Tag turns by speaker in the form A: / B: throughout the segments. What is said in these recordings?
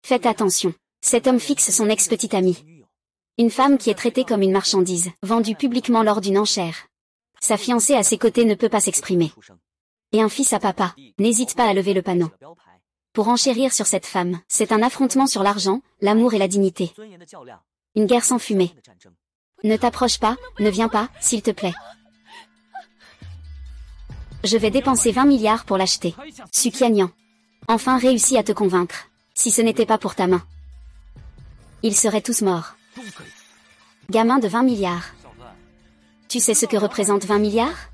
A: Faites attention. Cet homme fixe son ex-petite amie. Une femme qui est traitée comme une marchandise, vendue publiquement lors d'une enchère. Sa fiancée à ses côtés ne peut pas s'exprimer. Et un fils à papa, n'hésite pas à lever le panneau. Pour enchérir sur cette femme, c'est un affrontement sur l'argent, l'amour et la dignité. Une guerre sans fumée. Ne t'approche pas, ne viens pas, s'il te plaît. Je vais dépenser 20 milliards pour l'acheter. Sukianyan. Enfin réussi à te convaincre. Si ce n'était pas pour ta main. Ils seraient tous morts. Gamin de 20 milliards. Tu sais ce que représente 20 milliards?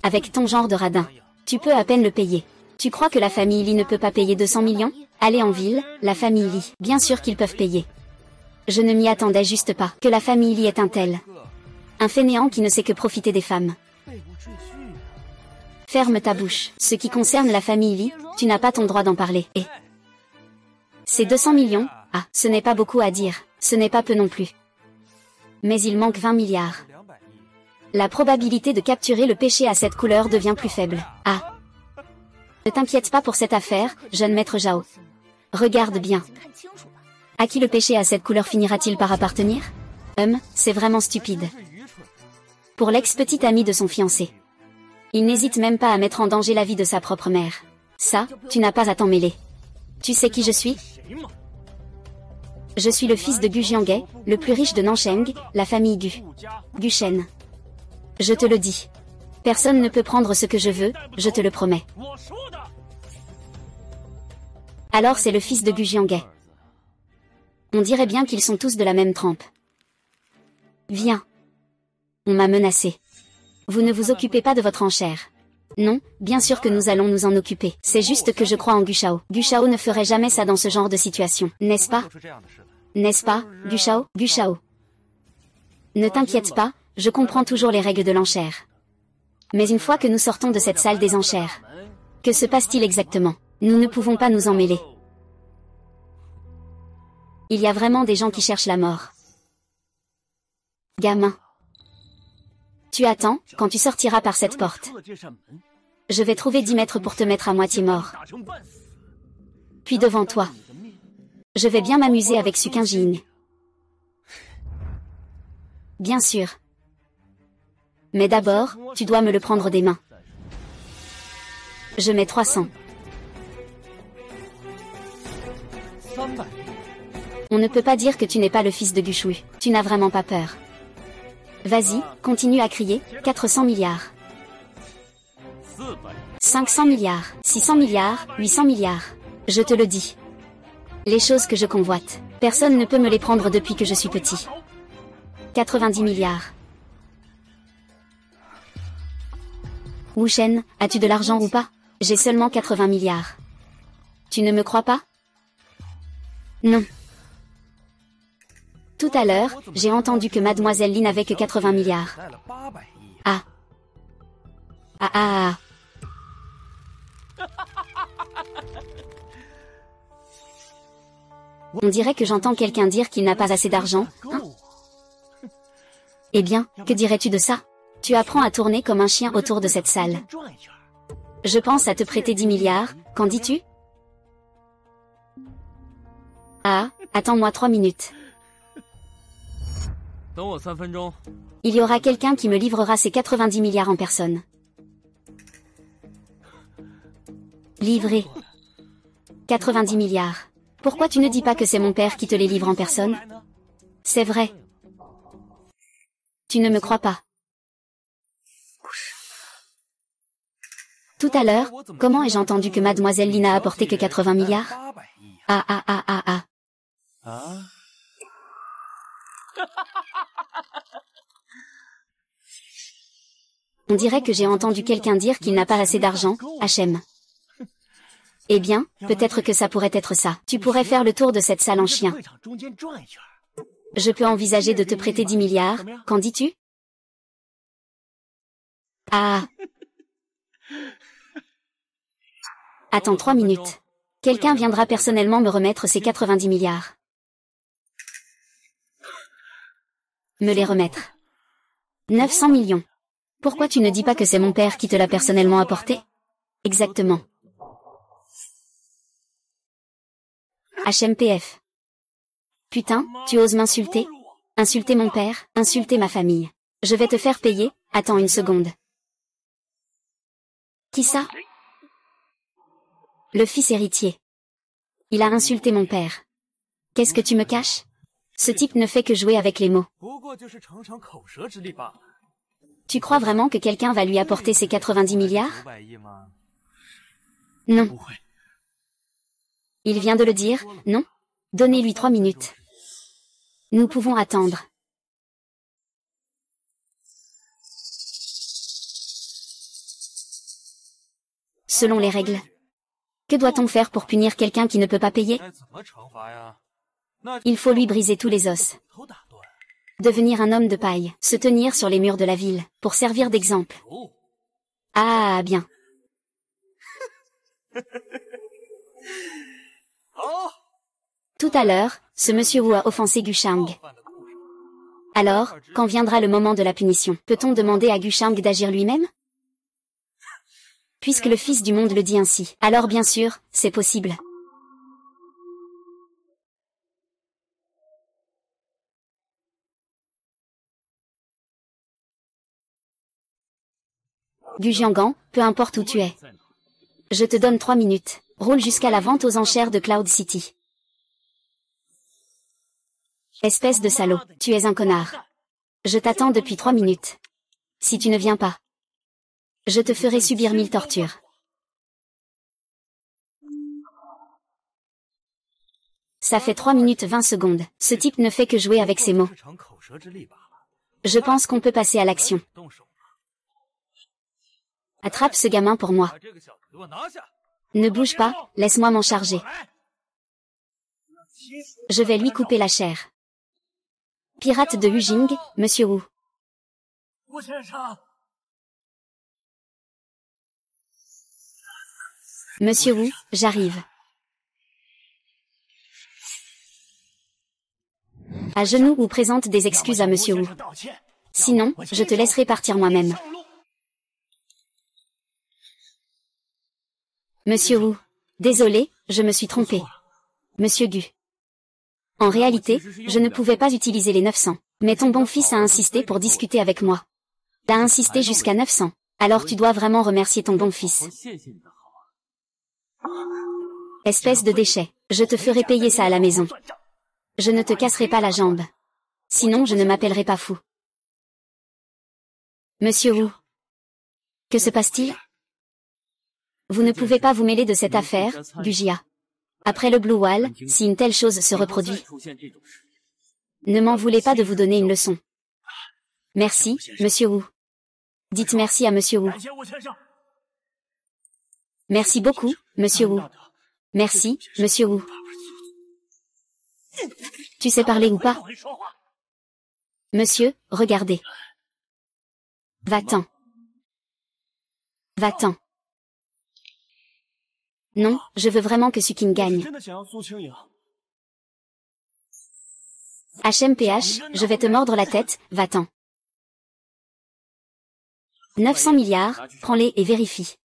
A: Avec ton genre de radin, tu peux à peine le payer. Tu crois que la famille Lee ne peut pas payer 200 millions? Allez en ville, la famille Lee, bien sûr qu'ils peuvent payer. Je ne m'y attendais juste pas. Que la famille Lee est un tel. Un fainéant qui ne sait que profiter des femmes. Ferme ta bouche. Ce qui concerne la famille Lee, tu n'as pas ton droit d'en parler. Et ces 200 millions, ah, ce n'est pas beaucoup à dire, ce n'est pas peu non plus. Mais il manque 20 milliards. La probabilité de capturer le péché à cette couleur devient plus faible. Ah. Ne t'inquiète pas pour cette affaire, jeune maître Zhao. Regarde bien. À qui le péché à cette couleur finira-t-il par appartenir? C'est vraiment stupide. Pour l'ex-petite amie de son fiancé. Il n'hésite même pas à mettre en danger la vie de sa propre mère. Ça, tu n'as pas à t'en mêler. Tu sais qui je suis? Je suis le fils de Gu Jiangai, le plus riche de Nansheng, la famille Gu. Gu Shen. Je te le dis. Personne ne peut prendre ce que je veux, je te le promets. Alors c'est le fils de Gu Jiangai. On dirait bien qu'ils sont tous de la même trempe. Viens. On m'a menacé. Vous ne vous occupez pas de votre enchère. Non, bien sûr que nous allons nous en occuper. C'est juste que je crois en Gu Shao. Gu Shao ne ferait jamais ça dans ce genre de situation, n'est-ce pas? N'est-ce pas, Gu Shao? Gu Shao. Ne t'inquiète pas, je comprends toujours les règles de l'enchère. Mais une fois que nous sortons de cette salle des enchères, que se passe-t-il exactement? Nous ne pouvons pas nous en mêler. Il y a vraiment des gens qui cherchent la mort. Gamin. Tu attends, quand tu sortiras par cette porte. Je vais trouver 10 mètres pour te mettre à moitié mort. Puis devant toi. Je vais bien m'amuser avec Sukin Jing. Bien sûr. Mais d'abord, tu dois me le prendre des mains. Je mets 300. On ne peut pas dire que tu n'es pas le fils de Gu Shui. Tu n'as vraiment pas peur. Vas-y, continue à crier, 400 milliards. 500 milliards, 600 milliards, 800 milliards. Je te le dis. Les choses que je convoite, personne ne peut me les prendre depuis que je suis petit. 90 milliards. Wu Shen, as-tu de l'argent ou pas? J'ai seulement 80 milliards. Tu ne me crois pas? Non. Tout à l'heure, j'ai entendu que Mademoiselle Li n'avait que 80 milliards. Ah. Ah ah ah. On dirait que j'entends quelqu'un dire qu'il n'a pas assez d'argent, hein? Eh bien, que dirais-tu de ça? Tu apprends à tourner comme un chien autour de cette salle. Je pense à te prêter 10 milliards, qu'en dis-tu? Ah, attends-moi 3 minutes. Il y aura quelqu'un qui me livrera ces 90 milliards en personne. Livré. 90 milliards. Pourquoi tu ne dis pas que c'est mon père qui te les livre en personne? C'est vrai. Tu ne me crois pas. Tout à l'heure, comment ai-je entendu que Mademoiselle Li n'a apporté que 80 milliards? Ah ah ah ah ah. On dirait que j'ai entendu quelqu'un dire qu'il n'a pas assez d'argent, HM. Eh bien, peut-être que ça pourrait être ça. Tu pourrais faire le tour de cette salle en chien. Je peux envisager de te prêter 10 milliards, qu'en dis-tu? Ah. Attends 3 minutes. Quelqu'un viendra personnellement me remettre ces 90 milliards. Me les remettre. 900 millions. Pourquoi tu ne dis pas que c'est mon père qui te l'a personnellement apporté? Exactement. HMPF. Putain, tu oses m'insulter? Insulter mon père, insulter ma famille. Je vais te faire payer, attends une seconde. Qui ça? Le fils héritier. Il a insulté mon père. Qu'est-ce que tu me caches? Ce type ne fait que jouer avec les mots. Tu crois vraiment que quelqu'un va lui apporter ses 90 milliards? Non. Il vient de le dire, non? Donnez-lui 3 minutes. Nous pouvons attendre. Selon les règles. Que doit-on faire pour punir quelqu'un qui ne peut pas payer? Il faut lui briser tous les os. Devenir un homme de paille, se tenir sur les murs de la ville, pour servir d'exemple. Ah, bien. Tout à l'heure, ce monsieur Wu a offensé Gushang. Alors, quand viendra le moment de la punition, peut-on demander à Gushang d'agir lui-même? Puisque le Fils du monde le dit ainsi, alors bien sûr, c'est possible. Gu Jiangan, peu importe où tu es. Je te donne 3 minutes. Roule jusqu'à la vente aux enchères de Cloud City. Espèce de salaud, tu es un connard. Je t'attends depuis 3 minutes. Si tu ne viens pas, je te ferai subir 1000 tortures. Ça fait 3 minutes 20 secondes. Ce type ne fait que jouer avec ses mots. Je pense qu'on peut passer à l'action. Attrape ce gamin pour moi. Ne bouge pas, laisse-moi m'en charger. Je vais lui couper la chair. Pirate de Yujing, monsieur Wu. Monsieur Wu, j'arrive. À genoux ou présente des excuses à monsieur Wu. Sinon, je te laisserai partir moi-même. Monsieur Wu. Désolé, je me suis trompé. Monsieur Gu. En réalité, je ne pouvais pas utiliser les 900. Mais ton bon fils a insisté pour discuter avec moi. T'as insisté jusqu'à 900. Alors tu dois vraiment remercier ton bon fils. Espèce de déchet. Je te ferai payer ça à la maison. Je ne te casserai pas la jambe. Sinon je ne m'appellerai pas fou. Monsieur Wu. Que se passe-t-il? Vous ne pouvez pas vous mêler de cette affaire, Gujia. Après le Blue Wall, si une telle chose se reproduit, ne m'en voulez pas de vous donner une leçon. Merci, monsieur Wu. Dites merci à monsieur Wu. Merci beaucoup, monsieur Wu. Merci, monsieur Wu. Tu sais parler ou pas? Monsieur, regardez. Va-t'en. Va-t'en. Non, je veux vraiment que Sukin gagne. HMPH, je vais te mordre la tête, va-t'en. 900 milliards, prends-les et vérifie.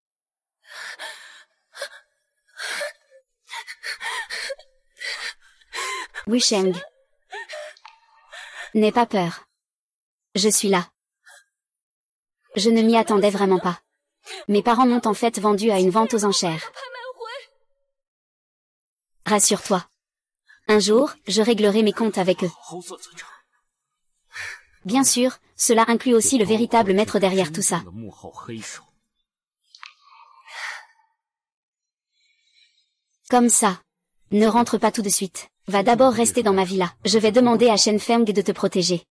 A: Wusheng. N'aie pas peur. Je suis là. Je ne m'y attendais vraiment pas. Mes parents m'ont en fait vendu à une vente aux enchères. Rassure-toi. Un jour, je réglerai mes comptes avec eux. Bien sûr, cela inclut aussi le véritable maître derrière tout ça. Comme ça. Ne rentre pas tout de suite. Va d'abord rester dans ma villa. Je vais demander à Shen Feng de te protéger.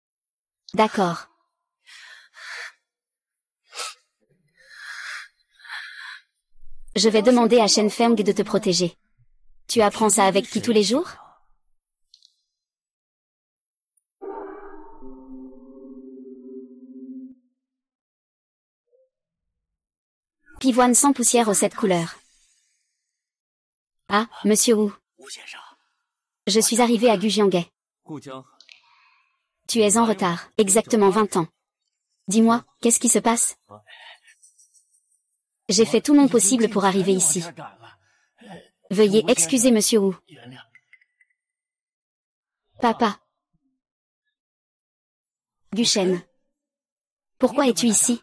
A: D'accord. Je vais demander à Shen Feng de te protéger. Tu apprends ça avec qui tous les jours? Pivoine sans poussière aux 7 couleurs. Ah, monsieur Wu. Je suis arrivé à Gujianghe. Tu es en retard, exactement 20 ans. Dis-moi, qu'est-ce qui se passe? J'ai fait tout mon possible pour arriver ici. Veuillez excuser monsieur Wu. Papa. Guchen. Pourquoi es-tu ici?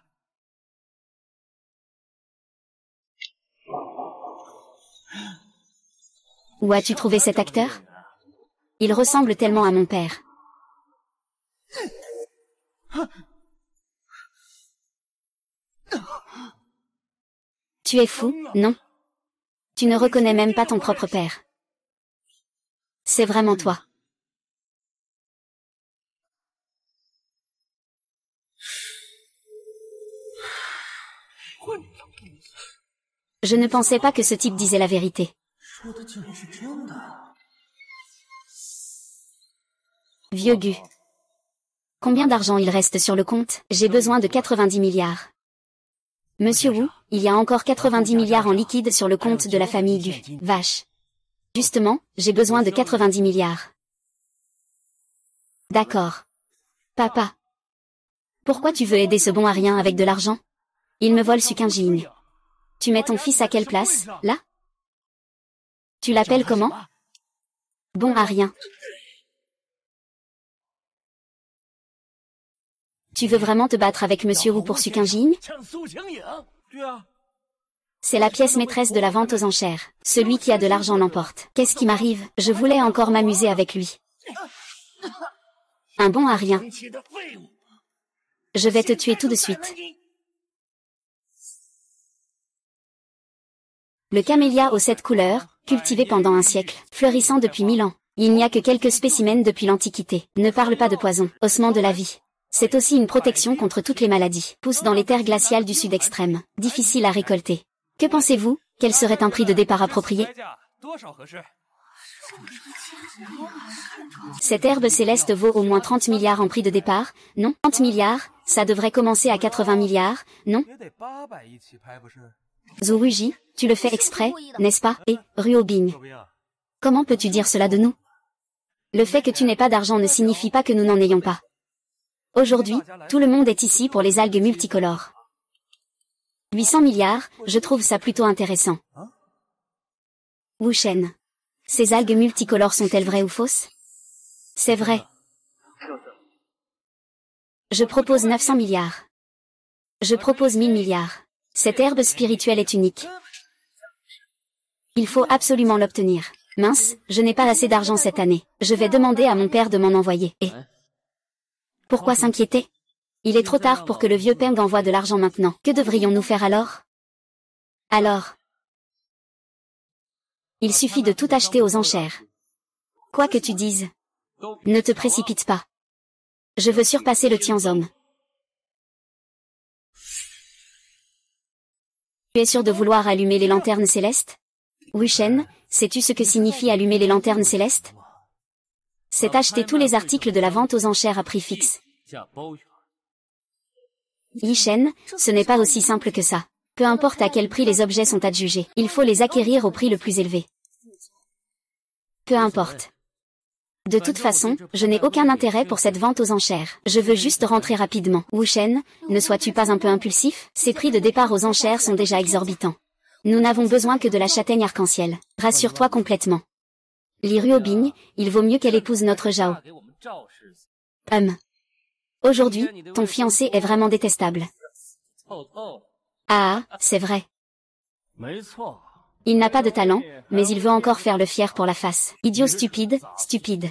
A: Où as-tu trouvé cet acteur? Il ressemble tellement à mon père. Tu es fou, non? Tu ne reconnais même pas ton propre père. C'est vraiment toi. Je ne pensais pas que ce type disait la vérité. Vieux Gu. Combien d'argent il reste sur le compte? J'ai besoin de 90 milliards. Monsieur Wu, il y a encore 90 milliards en liquide sur le compte de la famille Gu. Vache. Justement, j'ai besoin de 90 milliards. D'accord. Papa. Pourquoi tu veux aider ce bon à rien avec de l'argent? Il me vole Sukinjin. Tu mets ton fils à quelle place, là? Tu l'appelles comment? Bon à rien. Tu veux vraiment te battre avec Monsieur Wu pour Sukinjin? C'est la pièce maîtresse de la vente aux enchères. Celui qui a de l'argent l'emporte. Qu'est-ce qui m'arrive? Je voulais encore m'amuser avec lui. Un bon à rien. Je vais te tuer tout de suite. Le camélia aux 7 couleurs, cultivé pendant un siècle, fleurissant depuis 1000 ans. Il n'y a que quelques spécimens depuis l'Antiquité. Ne parle pas de poison, ossements de la vie. C'est aussi une protection contre toutes les maladies. Pousse dans les terres glaciales du sud extrême. Difficile à récolter. Que pensez-vous? Quel serait un prix de départ approprié? Cette herbe céleste vaut au moins 30 milliards en prix de départ, non? 30 milliards, ça devrait commencer à 80 milliards, non? Zuruji, tu le fais exprès, n'est-ce pas? Et, Ruobing. Comment peux-tu dire cela de nous? Le fait que tu n'aies pas d'argent ne signifie pas que nous n'en ayons pas. Aujourd'hui, tout le monde est ici pour les algues multicolores. 800 milliards, je trouve ça plutôt intéressant. Wu Shen. Ces algues multicolores sont-elles vraies ou fausses? C'est vrai. Je propose 900 milliards. Je propose 1000 milliards. Cette herbe spirituelle est unique. Il faut absolument l'obtenir. Mince, je n'ai pas assez d'argent cette année. Je vais demander à mon père de m'en envoyer. Et pourquoi s'inquiéter? Il est trop tard pour que le vieux Peng envoie de l'argent maintenant. Que devrions-nous faire alors? Il suffit de tout acheter aux enchères. Quoi que tu dises. Ne te précipite pas. Je veux surpasser le Tianzong. Tu es sûr de vouloir allumer les lanternes célestes? Wu Shen, sais-tu ce que signifie allumer les lanternes célestes? C'est acheter tous les articles de la vente aux enchères à prix fixe. Yi Shen, ce n'est pas aussi simple que ça. Peu importe à quel prix les objets sont adjugés, il faut les acquérir au prix le plus élevé. Peu importe. De toute façon, je n'ai aucun intérêt pour cette vente aux enchères. Je veux juste rentrer rapidement. Wu Shen, ne sois-tu pas un peu impulsif? Ces prix de départ aux enchères sont déjà exorbitants. Nous n'avons besoin que de la châtaigne arc-en-ciel. Rassure-toi complètement. Li Ruobing, il vaut mieux qu'elle épouse notre Zhao. Aujourd'hui, ton fiancé est vraiment détestable. Ah, c'est vrai. Il n'a pas de talent, mais il veut encore faire le fier pour la face. Idiot stupide, stupide.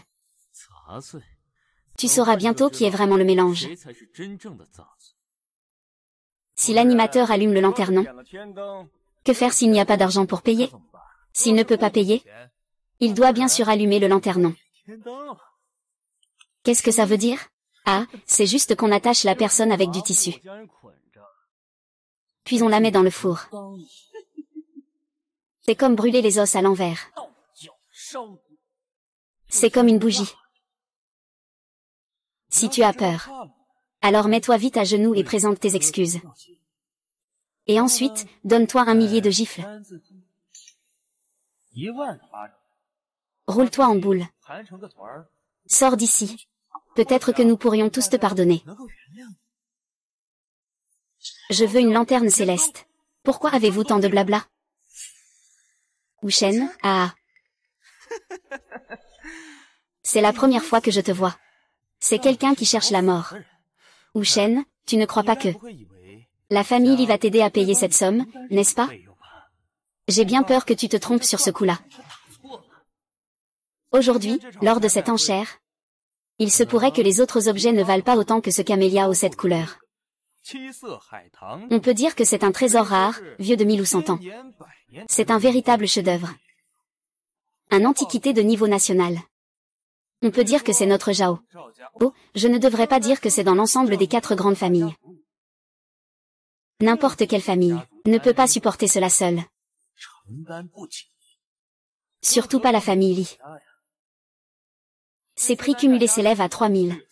A: Tu sauras bientôt qui est vraiment le mélange. Si l'animateur allume le lanternon, que faire s'il n'y a pas d'argent pour payer? S'il ne peut pas payer, il doit bien sûr allumer le lanternon. Qu'est-ce que ça veut dire? Ah, c'est juste qu'on attache la personne avec du tissu. Puis on la met dans le four. C'est comme brûler les os à l'envers. C'est comme une bougie. Si tu as peur, alors mets-toi vite à genoux et présente tes excuses. Et ensuite, donne-toi 1 millier de gifles. Roule-toi en boule. Sors d'ici. Peut-être que nous pourrions tous te pardonner. Je veux une lanterne céleste. Pourquoi avez-vous tant de blabla? Wu Shen, ah. C'est la première fois que je te vois. C'est quelqu'un qui cherche la mort. Wu Shen, tu ne crois pas que la famille Li va t'aider à payer cette somme, n'est-ce pas? J'ai bien peur que tu te trompes sur ce coup-là. Aujourd'hui, lors de cette enchère, il se pourrait que les autres objets ne valent pas autant que ce camélia aux 7 couleurs. On peut dire que c'est un trésor rare, vieux de 1000 ou 100 ans. C'est un véritable chef-d'œuvre. Un antiquité de niveau national. On peut dire que c'est notre Zhao. Oh, je ne devrais pas dire que c'est dans l'ensemble des 4 grandes familles. N'importe quelle famille ne peut pas supporter cela seule. Surtout pas la famille Li. Ses prix cumulés s'élèvent à 3000.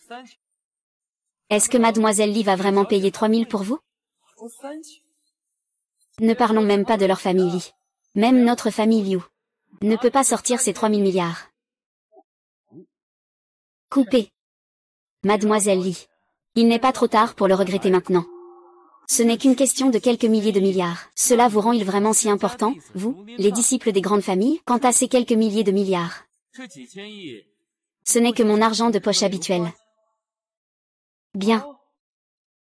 A: Est-ce que mademoiselle Li va vraiment payer 3000 pour vous? Ne parlons même pas de leur famille Li. Même notre famille Liu ne peut pas sortir ces 3000 milliards. Coupez. Mademoiselle Li. Il n'est pas trop tard pour le regretter maintenant. Ce n'est qu'une question de quelques milliers de milliards. Cela vous rend-il vraiment si important, vous, les disciples des grandes familles, quant à ces quelques milliers de milliards? Ce n'est que mon argent de poche habituel. Bien.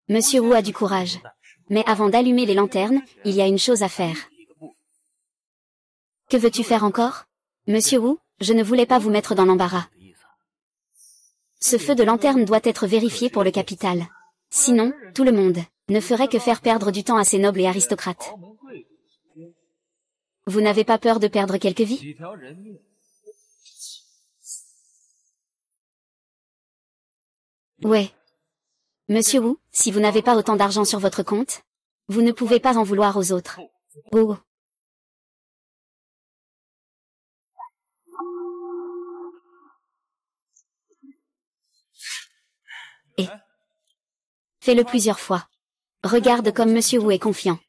A: Monsieur Wu a du courage. Mais avant d'allumer les lanternes, il y a une chose à faire. Que veux-tu faire encore? Monsieur Wu, je ne voulais pas vous mettre dans l'embarras. Ce feu de lanterne doit être vérifié pour le capital. Sinon, tout le monde ne ferait que faire perdre du temps à ces nobles et aristocrates. Vous n'avez pas peur de perdre quelques vies? Ouais. Monsieur Wu, si vous n'avez pas autant d'argent sur votre compte, vous ne pouvez pas en vouloir aux autres. Oh. Et fais-le plusieurs fois. Regarde comme Monsieur Wu est confiant.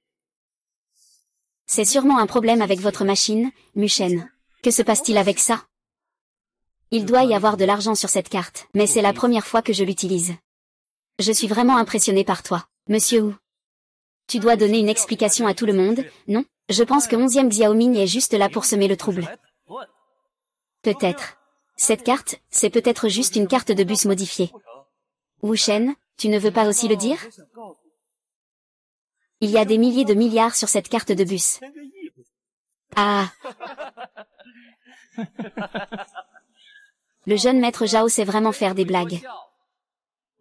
A: C'est sûrement un problème avec votre machine, Mu Shen. Que se passe-t-il avec ça? Il doit y avoir de l'argent sur cette carte, mais c'est la première fois que je l'utilise. Je suis vraiment impressionné par toi, Monsieur Wu. Tu dois donner une explication à tout le monde, non? Je pense que 11e Xiaoming est juste là pour semer le trouble. Peut-être. Cette carte, c'est peut-être juste une carte de bus modifiée. Wu Shen, tu ne veux pas aussi le dire? Il y a des milliers de milliards sur cette carte de bus. Ah. Le jeune maître Zhao sait vraiment faire des blagues.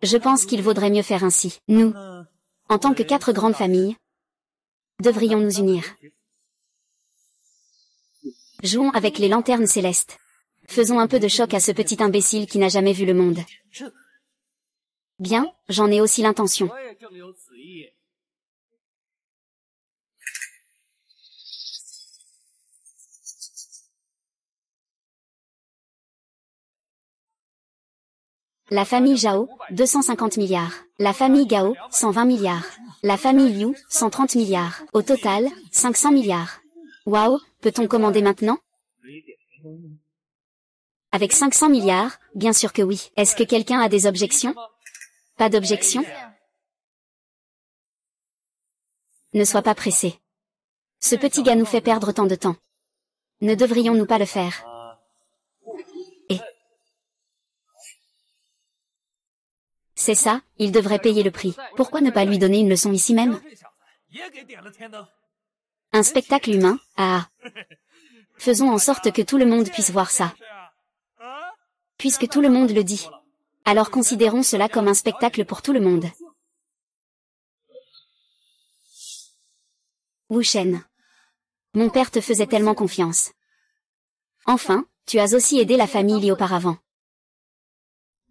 A: Je pense qu'il vaudrait mieux faire ainsi. Nous, en tant que 4 grandes familles, devrions nous unir. Jouons avec les lanternes célestes. Faisons un peu de choc à ce petit imbécile qui n'a jamais vu le monde. Bien, j'en ai aussi l'intention. La famille Zhao, 250 milliards. La famille Gao, 120 milliards. La famille Liu, 130 milliards. Au total, 500 milliards. Waouh, peut-on commander maintenant? Avec 500 milliards, bien sûr que oui. Est-ce que quelqu'un a des objections? Pas d'objection? Ne sois pas pressé. Ce petit gars nous fait perdre tant de temps. Ne devrions-nous pas le faire? Et c'est ça, il devrait payer le prix. Pourquoi ne pas lui donner une leçon ici même? Un spectacle humain, ah. Faisons en sorte que tout le monde puisse voir ça. Puisque tout le monde le dit. Alors considérons cela comme un spectacle pour tout le monde. Wu Shen. Mon père te faisait tellement confiance. Enfin, tu as aussi aidé la famille Li auparavant.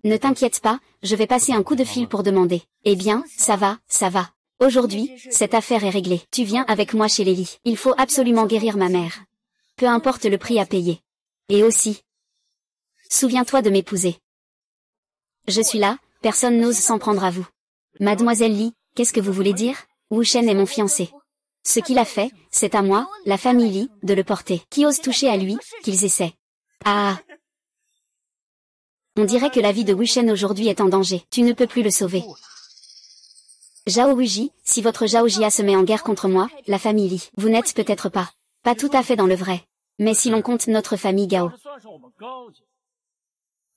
A: Ne t'inquiète pas, je vais passer un coup de fil pour demander. Eh bien, ça va, ça va. Aujourd'hui, cette affaire est réglée. Tu viens avec moi chez les Li. Il faut absolument guérir ma mère. Peu importe le prix à payer. Et aussi, souviens-toi de m'épouser. Je suis là, personne n'ose s'en prendre à vous. Mademoiselle Li, qu'est-ce que vous voulez dire? Wu Shen est mon fiancé. Ce qu'il a fait, c'est à moi, la famille Li, de le porter. Qui ose toucher à lui, qu'ils essaient. Ah. On dirait que la vie de Wu Shen aujourd'hui est en danger. Tu ne peux plus le sauver. Zhao Wuji, si votre Zhao Jia se met en guerre contre moi, la famille Li, vous n'êtes peut-être pas tout à fait dans le vrai. Mais si l'on compte notre famille Gao.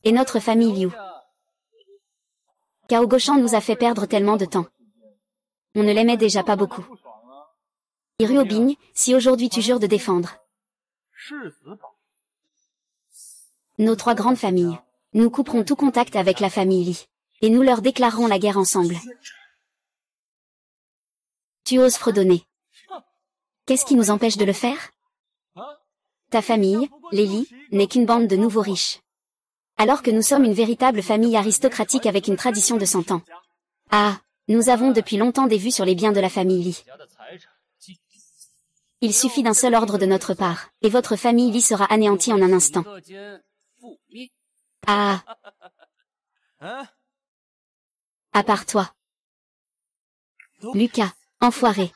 A: Et notre famille Liu. Cao Gauchan nous a fait perdre tellement de temps. On ne l'aimait déjà pas beaucoup. Ryu Bing, si aujourd'hui tu jures de défendre nos 3 grandes familles, nous couperons tout contact avec la famille Li. Et nous leur déclarerons la guerre ensemble. Tu oses fredonner. Qu'est-ce qui nous empêche de le faire? Ta famille, les Li, n'est qu'une bande de nouveaux riches. Alors que nous sommes une véritable famille aristocratique avec une tradition de 100 ans. Ah, nous avons depuis longtemps des vues sur les biens de la famille Li. Il suffit d'un seul ordre de notre part, et votre famille Li sera anéantie en un instant. Ah. À part toi. Lucas, enfoiré.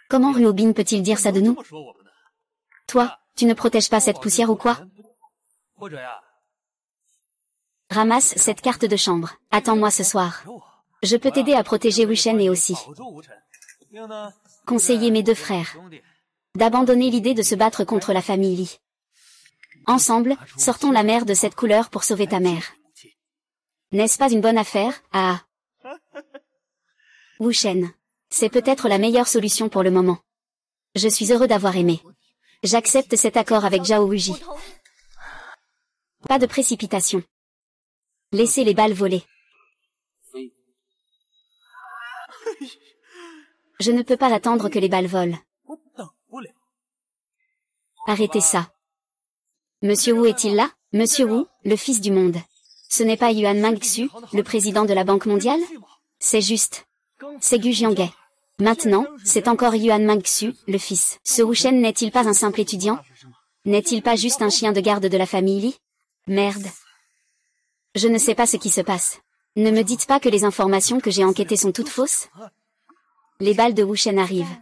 A: Comment Ryu Bing peut-il dire ça de nous? Toi, tu ne protèges pas cette poussière ou quoi? Ramasse cette carte de chambre. Attends-moi ce soir. Je peux t'aider à protéger Wuchen et aussi conseiller mes 2 frères d'abandonner l'idée de se battre contre la famille Li. Ensemble, sortons la mer de cette couleur pour sauver ta mère. N'est-ce pas une bonne affaire? Ah. Wuchen. C'est peut-être la meilleure solution pour le moment. Je suis heureux d'avoir aimé. J'accepte cet accord avec Zhao Wuji. Pas de précipitation. Laissez les balles voler. Je ne peux pas attendre que les balles volent. Arrêtez ça. Monsieur Wu est-il là? Monsieur Wu, le fils du monde. Ce n'est pas Yuan Mengxu, le président de la Banque mondiale? C'est juste. C'est Gu Jiangai. Maintenant, c'est encore Yuan Mengxu, le fils. Ce Wuchen n'est-il pas un simple étudiant? N'est-il pas juste un chien de garde de la famille Li? Merde. Je ne sais pas ce qui se passe. Ne me dites pas que les informations que j'ai enquêtées sont toutes fausses? Les balles de Wuchen arrivent.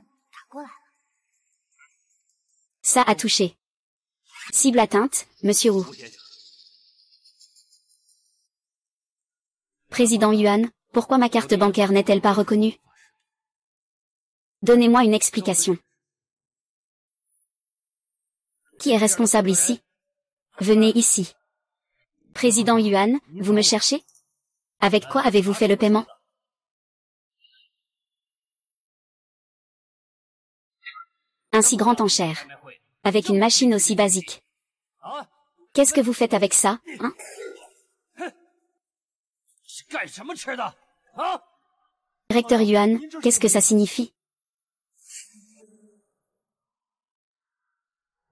A: Ça a touché. Cible atteinte, Monsieur Wu. Président Yuan, pourquoi ma carte bancaire n'est-elle pas reconnue? Donnez-moi une explication. Qui est responsable ici? Venez ici. Président Yuan, vous me cherchez? Avec quoi avez-vous fait le paiement? Un si grand enchère. Avec une machine aussi basique. Qu'est-ce que vous faites avec ça, hein? Recteur Yuan, qu'est-ce que ça signifie?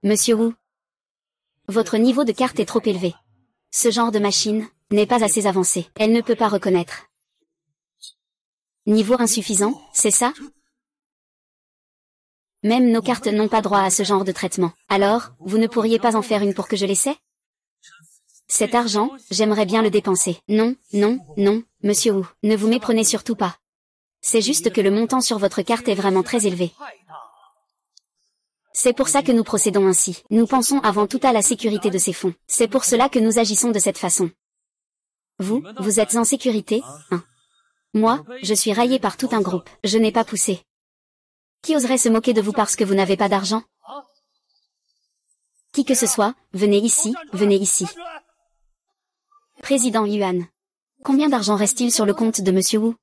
A: Monsieur Wu. Votre niveau de carte est trop élevé. Ce genre de machine n'est pas assez avancé. Elle ne peut pas reconnaître. Niveau insuffisant, c'est ça? Même nos cartes n'ont pas droit à ce genre de traitement. Alors, vous ne pourriez pas en faire une pour que je l'essaie? Cet argent, j'aimerais bien le dépenser. Non, non, non, monsieur Wu, ne vous méprenez surtout pas. C'est juste que le montant sur votre carte est vraiment très élevé. C'est pour ça que nous procédons ainsi. Nous pensons avant tout à la sécurité de ces fonds. C'est pour cela que nous agissons de cette façon. Vous êtes en sécurité, hein? Moi, je suis raillé par tout un groupe. Je n'ai pas poussé. Qui oserait se moquer de vous parce que vous n'avez pas d'argent? Qui que ce soit, venez ici, venez ici. Président Yuan. Combien d'argent reste-t-il sur le compte de Monsieur Wu?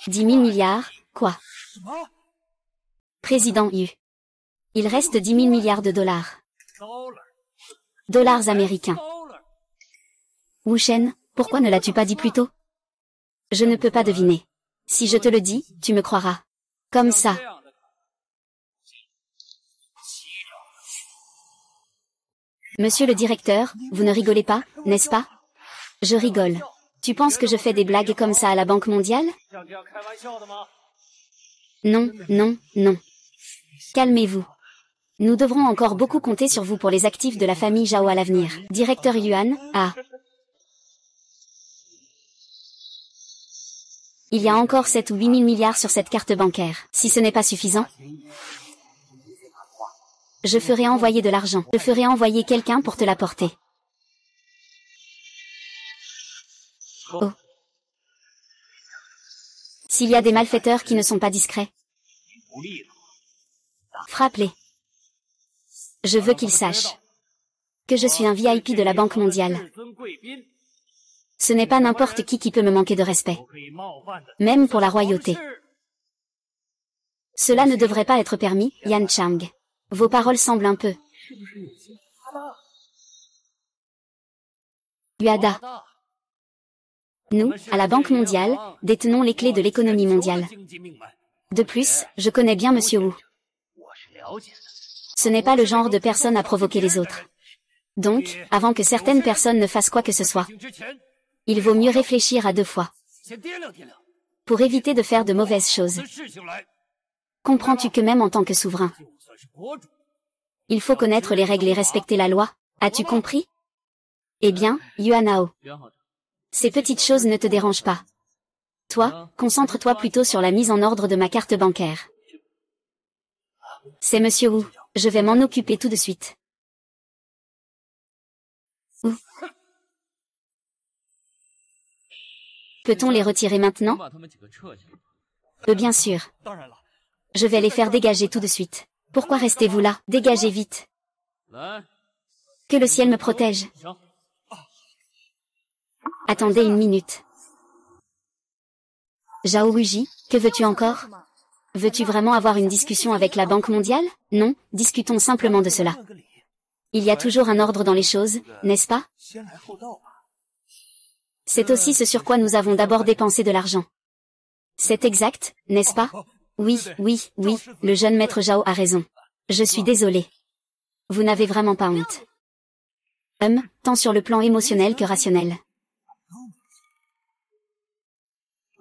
A: 10 000 milliards, quoi? Président Yu. Il reste 10 000 milliards de dollars. Dollars américains. Wuchen, pourquoi ne l'as-tu pas dit plus tôt? Je ne peux pas deviner. Si je te le dis, tu me croiras. Comme ça. Monsieur le directeur, vous ne rigolez pas, n'est-ce pas? Je rigole. Tu penses que je fais des blagues comme ça à la Banque mondiale? Non, non, non. Calmez-vous. Nous devrons encore beaucoup compter sur vous pour les actifs de la famille Zhao à l'avenir. Directeur Yuan, ah. Il y a encore 7 ou 8 000 milliards sur cette carte bancaire. Si ce n'est pas suffisant, je ferai envoyer de l'argent. Je ferai envoyer quelqu'un pour te l'apporter. Oh. S'il y a des malfaiteurs qui ne sont pas discrets, frappe-les. Je veux qu'il sache que je suis un VIP de la Banque mondiale. Ce n'est pas n'importe qui peut me manquer de respect. Même pour la royauté. Cela ne devrait pas être permis, Yan Chang. Vos paroles semblent un peu... Uada. Nous, à la Banque mondiale, détenons les clés de l'économie mondiale. De plus, je connais bien Monsieur Wu. Ce n'est pas le genre de personne à provoquer les autres. Donc, avant que certaines personnes ne fassent quoi que ce soit, il vaut mieux réfléchir à deux fois. Pour éviter de faire de mauvaises choses. Comprends-tu que même en tant que souverain, il faut connaître les règles et respecter la loi? As-tu compris? Eh bien, Yuanao. Ces petites choses ne te dérangent pas. Toi, concentre-toi plutôt sur la mise en ordre de ma carte bancaire. C'est Monsieur Wu. Je vais m'en occuper tout de suite. Où? Peut-on les retirer maintenant? Bien sûr. Je vais les faire dégager tout de suite. Pourquoi restez-vous là? Dégagez vite. Que le ciel me protège. Attendez une minute. Zhao Wuji, que veux-tu encore? Veux-tu vraiment avoir une discussion avec la Banque mondiale? Non, discutons simplement de cela. Il y a toujours un ordre dans les choses, n'est-ce pas? C'est aussi ce sur quoi nous avons d'abord dépensé de l'argent. C'est exact, n'est-ce pas? Oui, le jeune maître Zhao a raison. Je suis désolé. Vous n'avez vraiment pas honte. Tant sur le plan émotionnel que rationnel.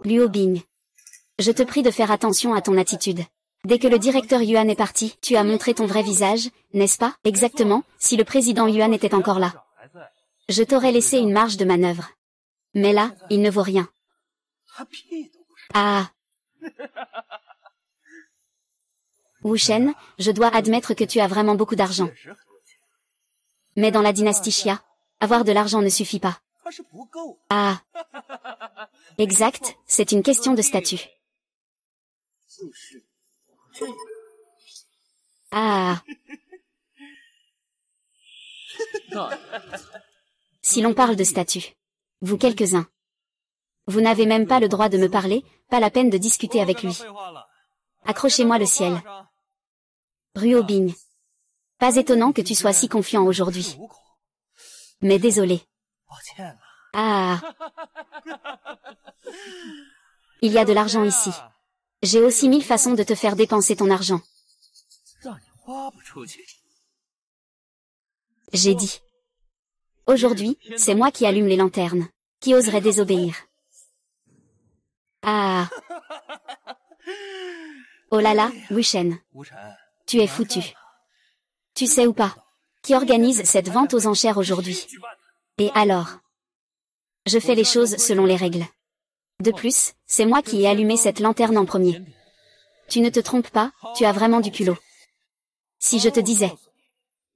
A: Luo Bing. Je te prie de faire attention à ton attitude. Dès que le directeur Yuan est parti, tu as montré ton vrai visage, n'est-ce pas? Exactement, si le président Yuan était encore là. Je t'aurais laissé une marge de manœuvre. Mais là, il ne vaut rien. Ah. Wu Shen, je dois admettre que tu as vraiment beaucoup d'argent. Mais dans la dynastie Xia, avoir de l'argent ne suffit pas. Ah. Exact, c'est une question de statut. Ah. Si l'on parle de statut. Vous quelques-uns. Vous n'avez même pas le droit de me parler, pas la peine de discuter avec lui. Accrochez-moi le ciel. Ruo Bing. Pas étonnant que tu sois si confiant aujourd'hui. Mais désolé. Ah. Il y a de l'argent ici. J'ai aussi 1000 façons de te faire dépenser ton argent. J'ai dit. Aujourd'hui, c'est moi qui allume les lanternes. Qui oserait désobéir? Ah. Oh là là, Wu Shen. Tu es foutu. Tu sais ou pas? Qui organise cette vente aux enchères aujourd'hui? Et alors? Je fais les choses selon les règles. De plus, c'est moi qui ai allumé cette lanterne en premier. Tu ne te trompes pas, tu as vraiment du culot. Si je te disais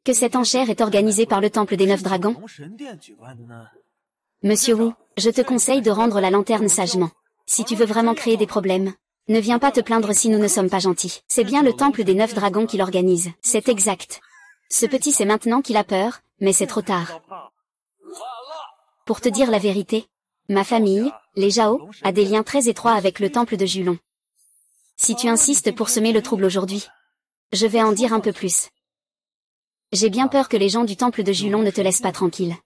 A: que cette enchère est organisée par le Temple des 9 Dragons? Monsieur Wu, je te conseille de rendre la lanterne sagement. Si tu veux vraiment créer des problèmes, ne viens pas te plaindre si nous ne sommes pas gentils. C'est bien le Temple des 9 Dragons qui l'organise. C'est exact. Ce petit sait maintenant qu'il a peur, mais c'est trop tard. Pour te dire la vérité, ma famille, les Zhao, a des liens très étroits avec le temple de Julong. Si tu insistes pour semer le trouble aujourd'hui, je vais en dire un peu plus. J'ai bien peur que les gens du temple de Julong ne te laissent pas tranquille.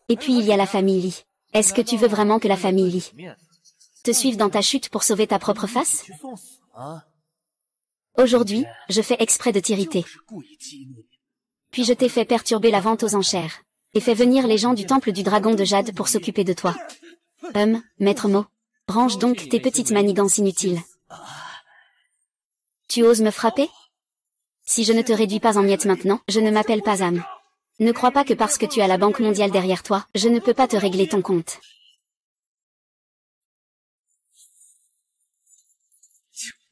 A: Et puis il y a la famille Li. Est-ce que tu veux vraiment que la famille Li te suive dans ta chute pour sauver ta propre face? Aujourd'hui, je fais exprès de t'irriter. Puis je t'ai fait perturber la vente aux enchères, et fait venir les gens du temple du dragon de Jade pour s'occuper de toi. Maître Mo, range donc tes petites manigances inutiles. Tu oses me frapper? Si je ne te réduis pas en miettes maintenant, je ne m'appelle pas âme. Ne crois pas que parce que tu as la Banque mondiale derrière toi, je ne peux pas te régler ton compte.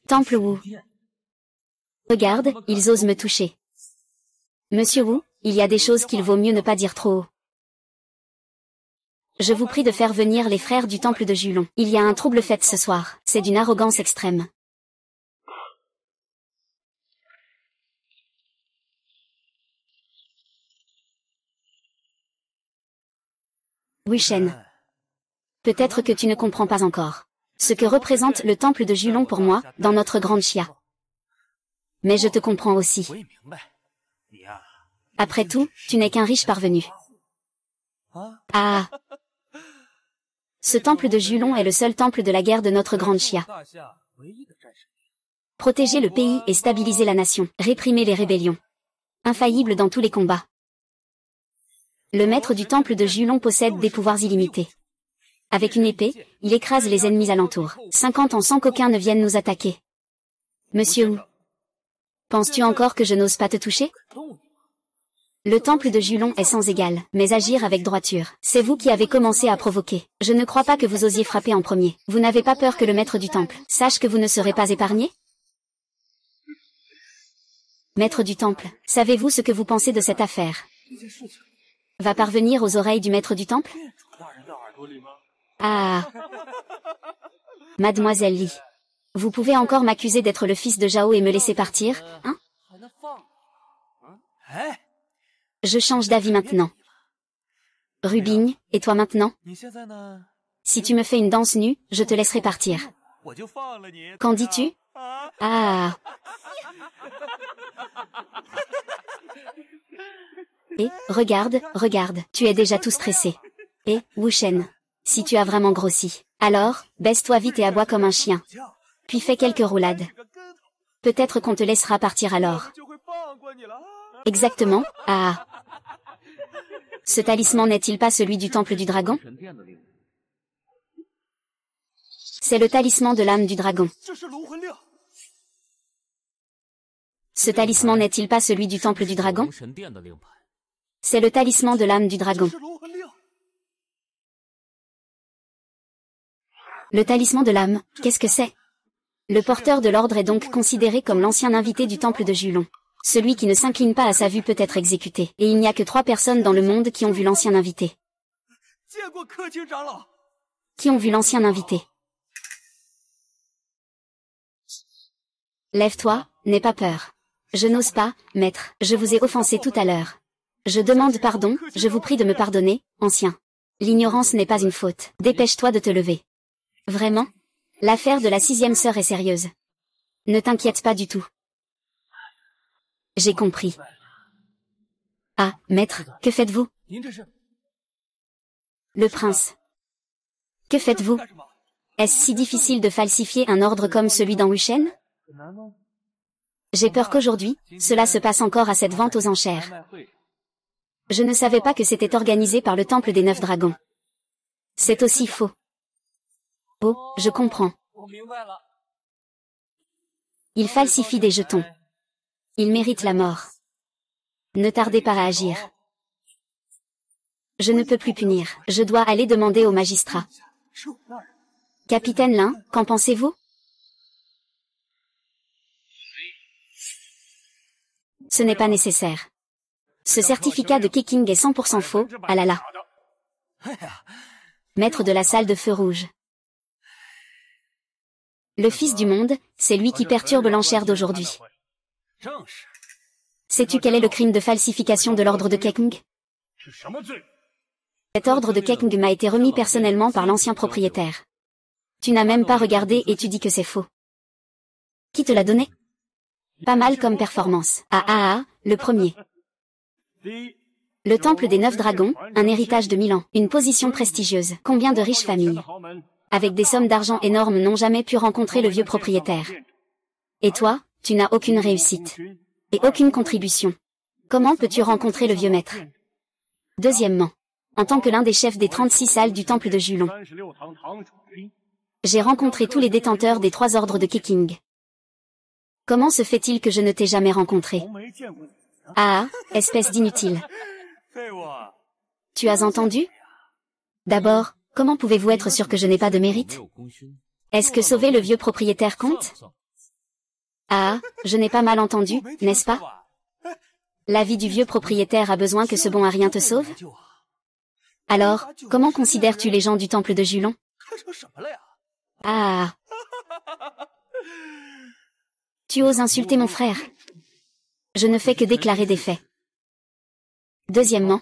A: Temple Wu. Regarde, ils osent me toucher. Monsieur Wu, il y a des choses qu'il vaut mieux ne pas dire trop haut. Je vous prie de faire venir les frères du temple de Julong. Il y a un trouble fête ce soir. C'est d'une arrogance extrême. Wushen. Peut-être que tu ne comprends pas encore ce que représente le temple de Julon pour moi, dans notre grande Chia. Mais je te comprends aussi. Après tout, tu n'es qu'un riche parvenu. Ah. Ce temple de Julon est le seul temple de la guerre de notre grande Chia. Protéger le pays et stabiliser la nation, réprimer les rébellions. Infaillible dans tous les combats. Le maître du temple de Julon possède des pouvoirs illimités. Avec une épée, il écrase les ennemis alentours. 50 ans sans qu'aucun ne vienne nous attaquer. Monsieur Wu, penses-tu encore que je n'ose pas te toucher? Le temple de Julon est sans égal, mais agir avec droiture. C'est vous qui avez commencé à provoquer. Je ne crois pas que vous osiez frapper en premier. Vous n'avez pas peur que le maître du temple sache que vous ne serez pas épargné? Maître du temple, savez-vous ce que vous pensez de cette affaire? Va parvenir aux oreilles du maître du temple? Ah. Mademoiselle Li. Vous pouvez encore m'accuser d'être le fils de Zhao et me laisser partir, hein? Je change d'avis maintenant. Rubigne, et toi maintenant? Si tu me fais une danse nue, je te laisserai partir. Qu'en dis-tu? Ah. Et, regarde, tu es déjà tout stressé. Et, Wushen, si tu as vraiment grossi, alors, baisse-toi vite et aboie comme un chien. Puis fais quelques roulades. Peut-être qu'on te laissera partir alors. Exactement, ah. Ce talisman n'est-il pas celui du temple du dragon? C'est le talisman de l'âme du dragon. Ce talisman n'est-il pas celui du temple du dragon? C'est le talisman de l'âme du dragon. Le talisman de l'âme, qu'est-ce que c'est? Le porteur de l'ordre est donc considéré comme l'ancien invité du temple de Julon. Celui qui ne s'incline pas à sa vue peut être exécuté. Et il n'y a que 3 personnes dans le monde qui ont vu l'ancien invité. Qui ont vu l'ancien invité? Lève-toi, n'aie pas peur. Je n'ose pas, maître, je vous ai offensé tout à l'heure. Je demande pardon, je vous prie de me pardonner, ancien. L'ignorance n'est pas une faute. Dépêche-toi de te lever. Vraiment? L'affaire de la 6e sœur est sérieuse. Ne t'inquiète pas du tout. J'ai compris. Ah, maître, que faites-vous? Le prince. Que faites-vous? Est-ce si difficile de falsifier un ordre comme celui dans Wushen? J'ai peur qu'aujourd'hui, cela se passe encore à cette vente aux enchères. Je ne savais pas que c'était organisé par le temple des 9 dragons. C'est aussi faux. Oh, je comprends. Il falsifie des jetons. Il mérite la mort. Ne tardez pas à agir. Je ne peux plus punir. Je dois aller demander au magistrat. Capitaine Lin, qu'en pensez-vous? Ce n'est pas nécessaire. Ce certificat de Keqing est 100% faux, ah là là. Maître de la salle de feu rouge. Le fils du monde, c'est lui qui perturbe l'enchère d'aujourd'hui. Sais-tu quel est le crime de falsification de l'ordre de Keqing? Cet ordre de Keqing m'a été remis personnellement par l'ancien propriétaire. Tu n'as même pas regardé et tu dis que c'est faux. Qui te l'a donné? Pas mal comme performance. Le premier. Le temple des 9 dragons, un héritage de 1000 ans, une position prestigieuse. Combien de riches familles, avec des sommes d'argent énormes, n'ont jamais pu rencontrer le vieux propriétaire? Et toi, tu n'as aucune réussite. Et aucune contribution. Comment peux-tu rencontrer le vieux maître? Deuxièmement, en tant que l'un des chefs des 36 salles du temple de Julon, j'ai rencontré tous les détenteurs des 3 ordres de Keqing. Comment se fait-il que je ne t'ai jamais rencontré? Ah, espèce d'inutile. Tu as entendu? D'abord, comment pouvez-vous être sûr que je n'ai pas de mérite? Est-ce que sauver le vieux propriétaire compte? Ah, je n'ai pas mal entendu, n'est-ce pas? La vie du vieux propriétaire a besoin que ce bon à rien te sauve? Alors, comment considères-tu les gens du temple de Julon? Ah. Tu oses insulter mon frère? Je ne fais que déclarer des faits. Deuxièmement,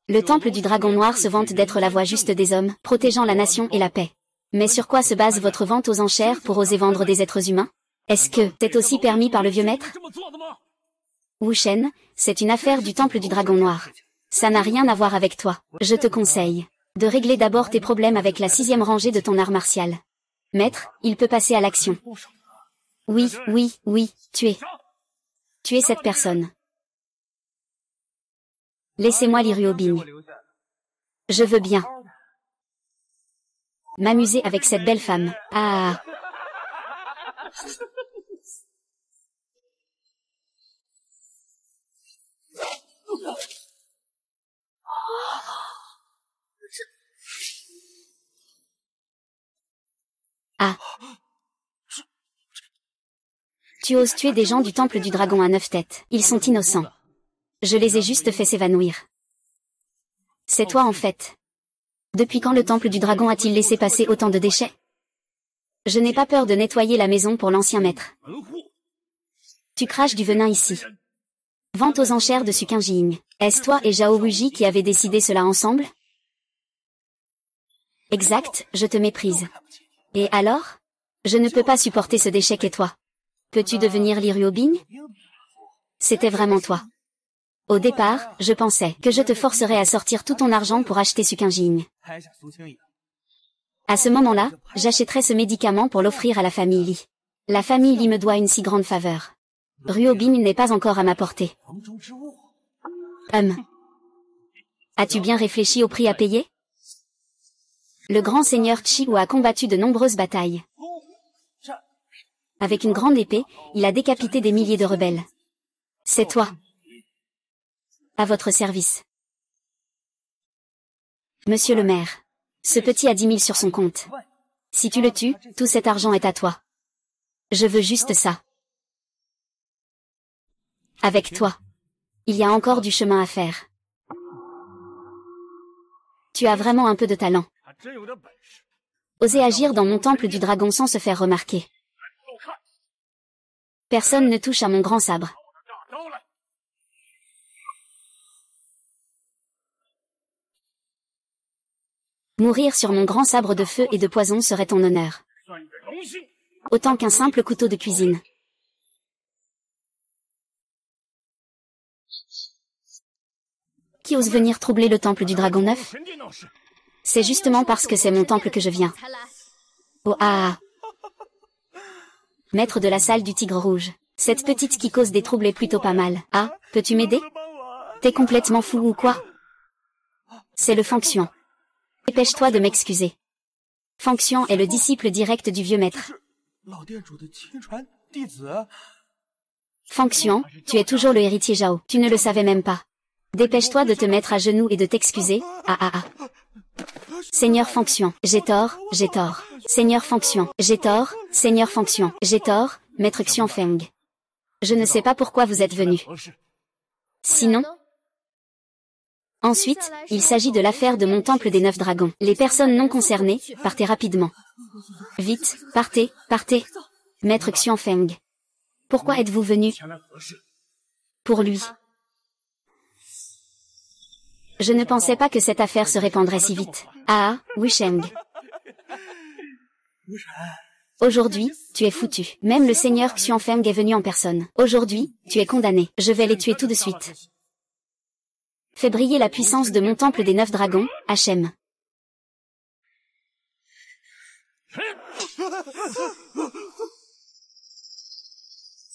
A: Le temple du dragon noir se vante d'être la voie juste des hommes, protégeant la nation et la paix. Mais sur quoi se base votre vente aux enchères pour oser vendre des êtres humains? Est-ce que c'est aussi permis par le vieux maître? Wu Shen, c'est une affaire du temple du dragon noir. Ça n'a rien à voir avec toi. Je te conseille de régler d'abord tes problèmes avec la 6e rangée de ton art martial. Maître, il peut passer à l'action. Oui, tu es cette personne. Laissez-moi Li Ruobing. Je veux bien m'amuser avec cette belle femme. Ah. Ah. Tu oses tuer des gens du temple du dragon à 9 têtes. Ils sont innocents. Je les ai juste fait s'évanouir. C'est toi en fait. Depuis quand le temple du dragon a-t-il laissé passer autant de déchets? Je n'ai pas peur de nettoyer la maison pour l'ancien maître. Tu craches du venin ici. Vente aux enchères de Suqing Jing. Est-ce toi et Zhao Wuji qui avez décidé cela ensemble? Exact, je te méprise. Et alors? Je ne peux pas supporter ce déchet qu'est toi. Peux-tu devenir Li Ruobing? C'était vraiment toi. Au départ, je pensais que je te forcerais à sortir tout ton argent pour acheter Suqing Jing. À ce moment-là, j'achèterais ce médicament pour l'offrir à la famille Li. La famille Li me doit une si grande faveur. Ruobing n'est pas encore à ma portée. As-tu bien réfléchi au prix à payer? Le grand seigneur Qiwu a combattu de nombreuses batailles. Avec une grande épée, il a décapité des milliers de rebelles. C'est toi. À votre service. Monsieur le maire. Ce petit a 10 000 sur son compte. Si tu le tues, tout cet argent est à toi. Je veux juste ça. Avec toi. Il y a encore du chemin à faire. Tu as vraiment un peu de talent. Oser agir dans mon temple du dragon sans se faire remarquer. Personne ne touche à mon grand sabre. Mourir sur mon grand sabre de feu et de poison serait ton honneur. Autant qu'un simple couteau de cuisine. Qui ose venir troubler le temple du dragon neuf? C'est justement parce que c'est mon temple que je viens. Oh ah! Maître de la salle du tigre rouge. Cette petite qui cause des troubles est plutôt pas mal. Ah, peux-tu m'aider? T'es complètement fou ou quoi? C'est le Fangxian. Dépêche-toi de m'excuser. Fangxian est le disciple direct du vieux maître. Fangxian, tu es toujours le héritier Zhao. Tu ne le savais même pas. Dépêche-toi de te mettre à genoux et de t'excuser. Ah. Seigneur Fangxian, j'ai tort. Seigneur Fangxian, j'ai tort. Seigneur Fangxian, j'ai tort. Maître Xianfeng. Je ne sais pas pourquoi vous êtes venu. Sinon... Ensuite, il s'agit de l'affaire de mon temple des 9 dragons. Les personnes non concernées, partez rapidement. Vite, partez. Maître Xianfeng. Pourquoi êtes-vous venu? Pour lui. Je ne pensais pas que cette affaire se répandrait si vite. Ah, Wu Sheng. Aujourd'hui, tu es foutu. Même le seigneur Xianfeng est venu en personne. Aujourd'hui, tu es condamné. Je vais les tuer tout de suite. Fais briller la puissance de mon temple des 9 dragons, Hachem.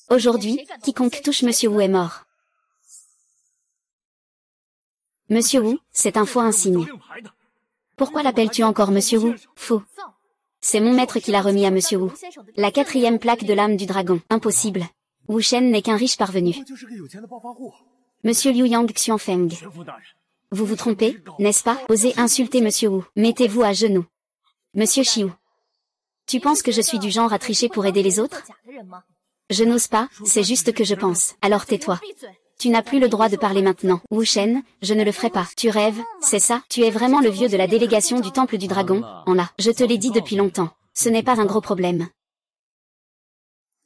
A: Aujourd'hui, quiconque touche Monsieur Wu est mort. Monsieur Wu, c'est un faux insigne. Pourquoi l'appelles-tu encore Monsieur Wu? Faux. C'est mon maître qui l'a remis à Monsieur Wu. La 4e plaque de l'âme du dragon. Impossible. Wu Shen n'est qu'un riche parvenu. Monsieur Liu Yang Xianfeng. Vous vous trompez, n'est-ce pas? Osez insulter Monsieur Wu. Mettez-vous à genoux. Monsieur Xiu. Tu penses que je suis du genre à tricher pour aider les autres? Je n'ose pas, c'est juste que je pense. Alors tais-toi. Tu n'as plus le droit de parler maintenant. Wu Shen, je ne le ferai pas. Tu rêves, c'est ça? Tu es vraiment le vieux de la délégation du Temple du Dragon, en là. Je te l'ai dit depuis longtemps. Ce n'est pas un gros problème.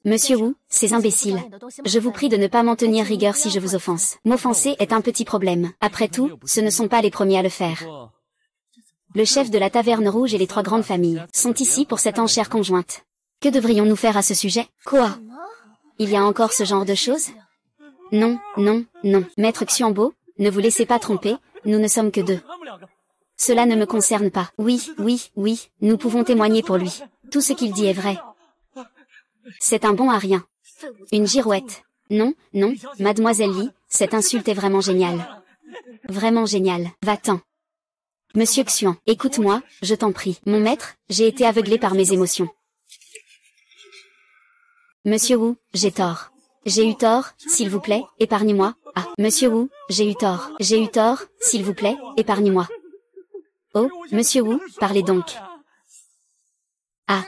A: Monsieur Wu, ces imbéciles. Je vous prie de ne pas m'en tenir rigueur si je vous offense. M'offenser est un petit problème. Après tout, ce ne sont pas les premiers à le faire. Le chef de la Taverne Rouge et les 3 grandes familles sont ici pour cette enchère conjointe. Que devrions-nous faire à ce sujet? Quoi? Il y a encore ce genre de choses? Non, non, non. Maître Xianbo, ne vous laissez pas tromper, nous ne sommes que 2. Cela ne me concerne pas. Oui, oui, oui, nous pouvons témoigner pour lui. Tout ce qu'il dit est vrai. C'est un bon à rien. Une girouette. Non, non, mademoiselle Li, cette insulte est vraiment géniale. Vraiment géniale. Va-t'en. Monsieur Xuan, écoute-moi, je t'en prie. Mon maître, j'ai été aveuglé par mes émotions. Monsieur Wu, j'ai tort. J'ai eu tort, s'il vous plaît, épargnez-moi. Ah, monsieur Wu, j'ai eu tort. J'ai eu tort, s'il vous plaît, épargnez-moi. Oh, monsieur Wu, parlez donc. Ah.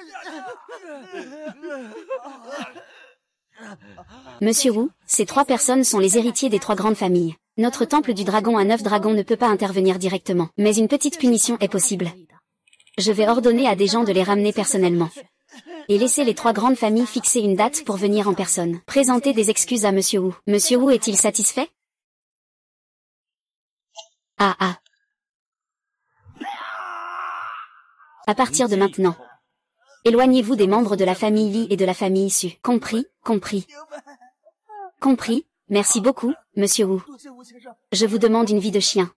A: Monsieur Wu, ces 3 personnes sont les héritiers des 3 grandes familles. Notre temple du dragon à 9 dragons ne peut pas intervenir directement, mais une petite punition est possible. Je vais ordonner à des gens de les ramener personnellement. Et laisser les 3 grandes familles fixer une date pour venir en personne. Présenter des excuses à Monsieur Wu. Monsieur Wu est-il satisfait? Ah ah. À partir de maintenant. Éloignez-vous des membres de la famille Li et de la famille Su. Compris, compris. Compris, merci beaucoup, Monsieur Wu. Je vous demande une vie de chien.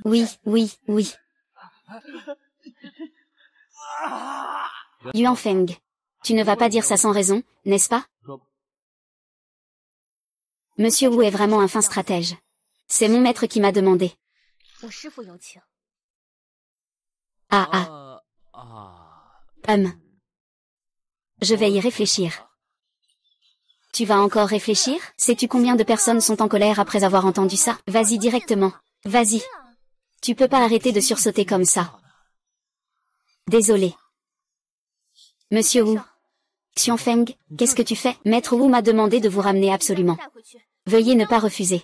A: Oui, oui, oui. Yuan Feng. Tu ne vas pas dire ça sans raison, n'est-ce pas? Monsieur Wu est vraiment un fin stratège. C'est mon maître qui m'a demandé. Ah ah. Je vais y réfléchir. Tu vas encore réfléchir? Sais-tu combien de personnes sont en colère après avoir entendu ça? Vas-y directement. Vas-y. Tu peux pas arrêter de sursauter comme ça. Désolé. Monsieur Wu. Xianfeng, qu'est-ce que tu fais? Maître Wu m'a demandé de vous ramener absolument. Veuillez ne pas refuser.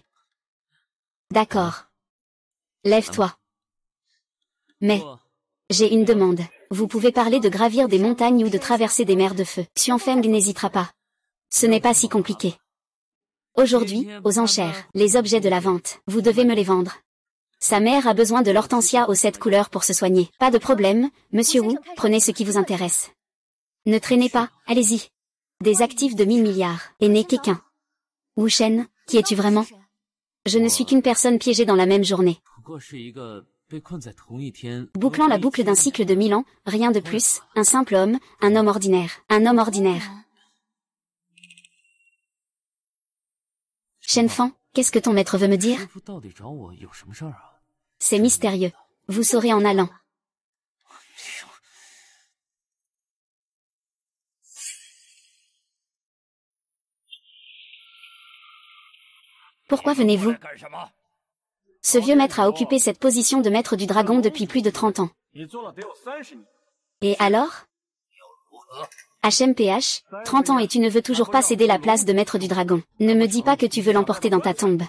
A: D'accord. Lève-toi. Mais, j'ai une demande. Vous pouvez parler de gravir des montagnes ou de traverser des mers de feu. Xianfeng n'hésitera pas. Ce n'est pas si compliqué. Aujourd'hui, aux enchères, les objets de la vente, vous devez me les vendre. Sa mère a besoin de l'hortensia aux 7 couleurs pour se soigner. Pas de problème, Monsieur Wu, prenez ce qui vous intéresse. Ne traînez pas, allez-y. Des actifs de 1000 milliards, et n'est qu'un. Wu Shen, qui es-tu vraiment? Je ne suis qu'une personne piégée dans la même journée. Bouclant la boucle d'un cycle de 1000 ans, rien de plus, un simple homme, un homme ordinaire. Un homme ordinaire. Shenfang, qu'est-ce que ton maître veut me dire? C'est mystérieux. Vous saurez en allant. Pourquoi venez-vous? Ce vieux maître a occupé cette position de maître du dragon depuis plus de 30 ans. Et alors? HMPH, 30 ans et tu ne veux toujours pas céder la place de maître du dragon. Ne me dis pas que tu veux l'emporter dans ta tombe.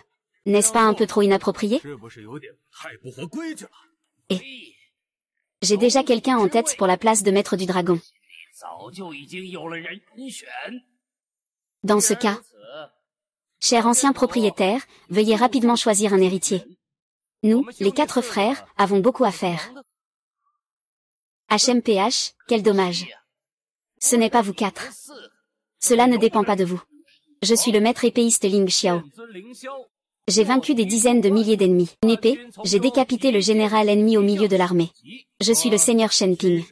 A: N'est-ce pas un peu trop inapproprié? Et j'ai déjà quelqu'un en tête pour la place de maître du dragon. Dans ce cas, cher ancien propriétaire, veuillez rapidement choisir un héritier. Nous, les 4 frères, avons beaucoup à faire. HMPH, quel dommage. Ce n'est pas vous 4. Cela ne dépend pas de vous. Je suis le maître épéiste Ling Xiao. J'ai vaincu des dizaines de milliers d'ennemis. Une épée, j'ai décapité le général ennemi au milieu de l'armée. Je suis le seigneur Shen Ping.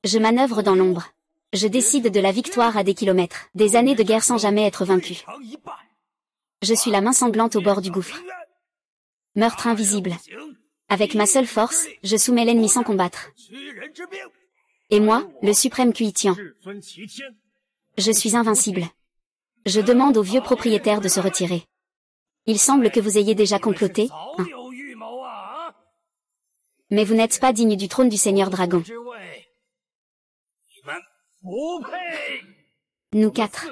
A: Je manœuvre dans l'ombre. Je décide de la victoire à des kilomètres. Des années de guerre sans jamais être vaincu. Je suis la main sanglante au bord du gouffre. Meurtre invisible. Avec ma seule force, je soumets l'ennemi sans combattre. Et moi, le suprême Qi-Tian. Je suis invincible. Je demande au vieux propriétaire de se retirer. Il semble que vous ayez déjà comploté, hein. Mais vous n'êtes pas digne du trône du Seigneur Dragon. Nous 4.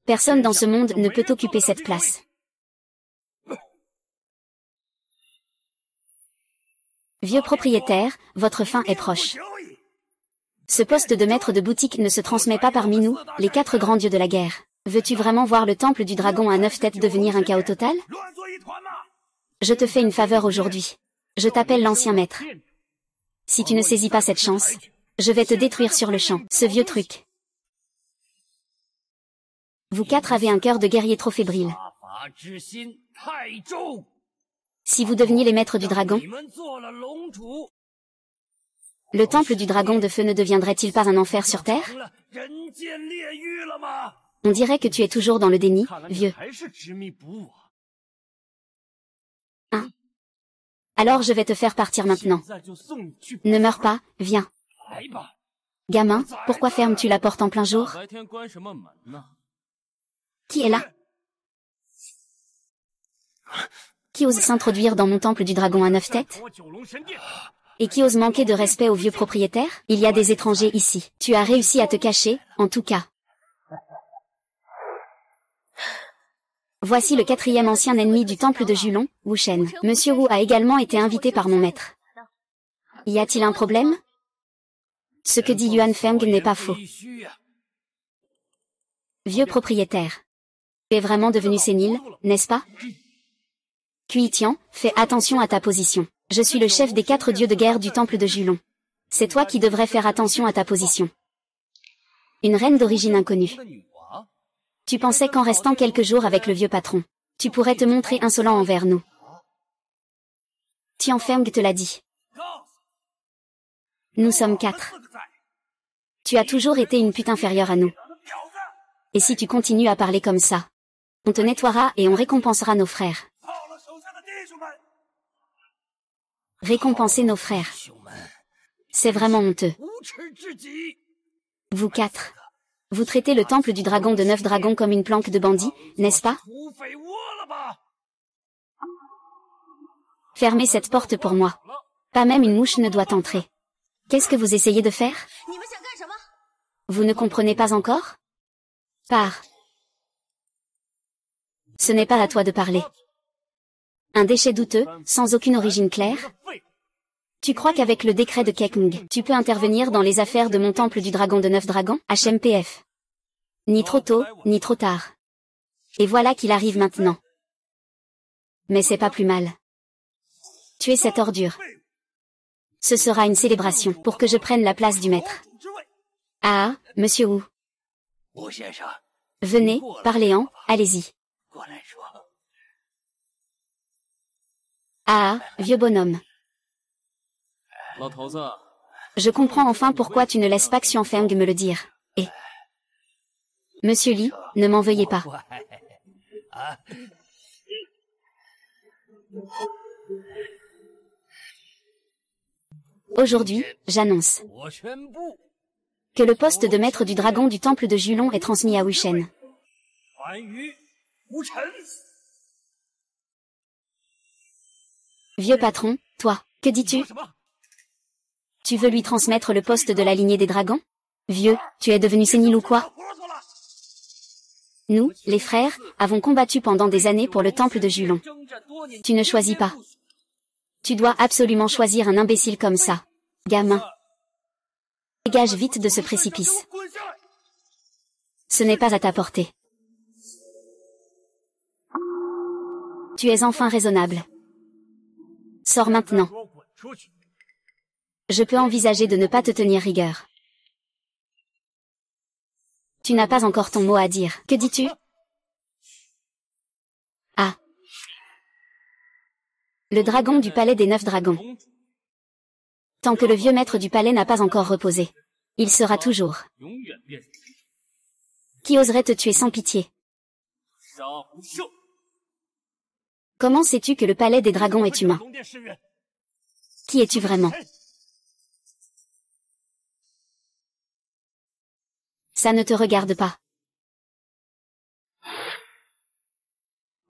A: Personne dans ce monde ne peut occuper cette place. Vieux propriétaire, votre fin est proche. Ce poste de maître de boutique ne se transmet pas parmi nous, les 4 grands dieux de la guerre. Veux-tu vraiment voir le temple du dragon à 9 têtes devenir un chaos total? Je te fais une faveur aujourd'hui. Je t'appelle l'ancien maître. Si tu ne saisis pas cette chance, je vais te détruire sur le champ, ce vieux truc. Vous 4 avez un cœur de guerrier trop fébrile. Si vous deveniez les maîtres du dragon, le temple du dragon de feu ne deviendrait-il pas un enfer sur terre? On dirait que tu es toujours dans le déni, vieux. Hein? Alors je vais te faire partir maintenant. Ne meurs pas, viens. Gamin, pourquoi fermes-tu la porte en plein jour? Qui est là? Qui ose s'introduire dans mon temple du dragon à 9 têtes? Et qui ose manquer de respect au vieux propriétaire? Il y a des étrangers ici. Tu as réussi à te cacher, en tout cas. Voici le 4e ancien ennemi du temple de Julon, Wu Shen. Monsieur Wu a également été invité par mon maître. Y a-t-il un problème? Ce que dit Yuan Feng n'est pas faux. Vieux propriétaire. Tu es vraiment devenu sénile, n'est-ce pas? Cui Tian, fais attention à ta position. Je suis le chef des 4 dieux de guerre du temple de Julon. C'est toi qui devrais faire attention à ta position. Une reine d'origine inconnue. Tu pensais qu'en restant quelques jours avec le vieux patron, tu pourrais te montrer insolent envers nous. Tian Feng te l'a dit. Nous sommes 4. Tu as toujours été une pute inférieure à nous. Et si tu continues à parler comme ça, on te nettoiera et on récompensera nos frères. Récompenser nos frères. C'est vraiment honteux. Vous 4. Vous traitez le temple du dragon de 9 dragons comme une planque de bandits, n'est-ce pas? Fermez cette porte pour moi. Pas même une mouche ne doit entrer. Qu'est-ce que vous essayez de faire? Vous ne comprenez pas encore? Pars. Ce n'est pas à toi de parler. Un déchet douteux, sans aucune origine claire? Tu crois qu'avec le décret de Kekmg, tu peux intervenir dans les affaires de mon temple du dragon de 9 dragons, HMPF? Ni trop tôt, ni trop tard. Et voilà qu'il arrive maintenant. Mais c'est pas plus mal. Tu es cette ordure. Ce sera une célébration pour que je prenne la place du maître. Ah, monsieur Wu. Venez, parlez-en, allez-y. Ah, vieux bonhomme. Je comprends enfin pourquoi tu ne laisses pas Xian Feng me le dire. Et... Monsieur Li, ne m'en veuillez pas. Aujourd'hui, j'annonce que le poste de maître du dragon du temple de Julon est transmis à Wu Shen. Vieux patron, toi, que dis-tu? Tu veux lui transmettre le poste de la lignée des dragons? Vieux, tu es devenu sénile ou quoi? Nous, les frères, avons combattu pendant des années pour le temple de Julon. Tu ne choisis pas. Tu dois absolument choisir un imbécile comme ça. Gamin. Dégage vite de ce précipice. Ce n'est pas à ta portée. Tu es enfin raisonnable. Sors maintenant. Je peux envisager de ne pas te tenir rigueur. Tu n'as pas encore ton mot à dire. Que dis-tu? Ah. Le dragon du palais des 9 dragons. Tant que le vieux maître du palais n'a pas encore reposé. Il sera toujours. Qui oserait te tuer sans pitié? Comment sais-tu que le palais des dragons est humain? Qui es-tu vraiment? Ça ne te regarde pas.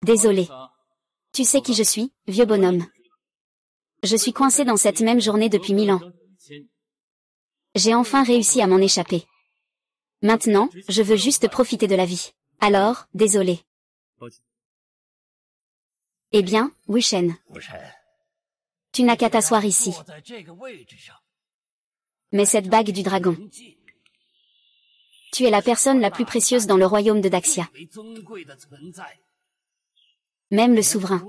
A: Désolé. Tu sais qui je suis, vieux bonhomme. Je suis coincé dans cette même journée depuis 1000 ans. J'ai enfin réussi à m'en échapper. Maintenant, je veux juste profiter de la vie. Alors, désolé. Eh bien, Wu Shen. Tu n'as qu'à t'asseoir ici. Mais cette bague du dragon. Tu es la personne la plus précieuse dans le royaume de Daxia. Même le souverain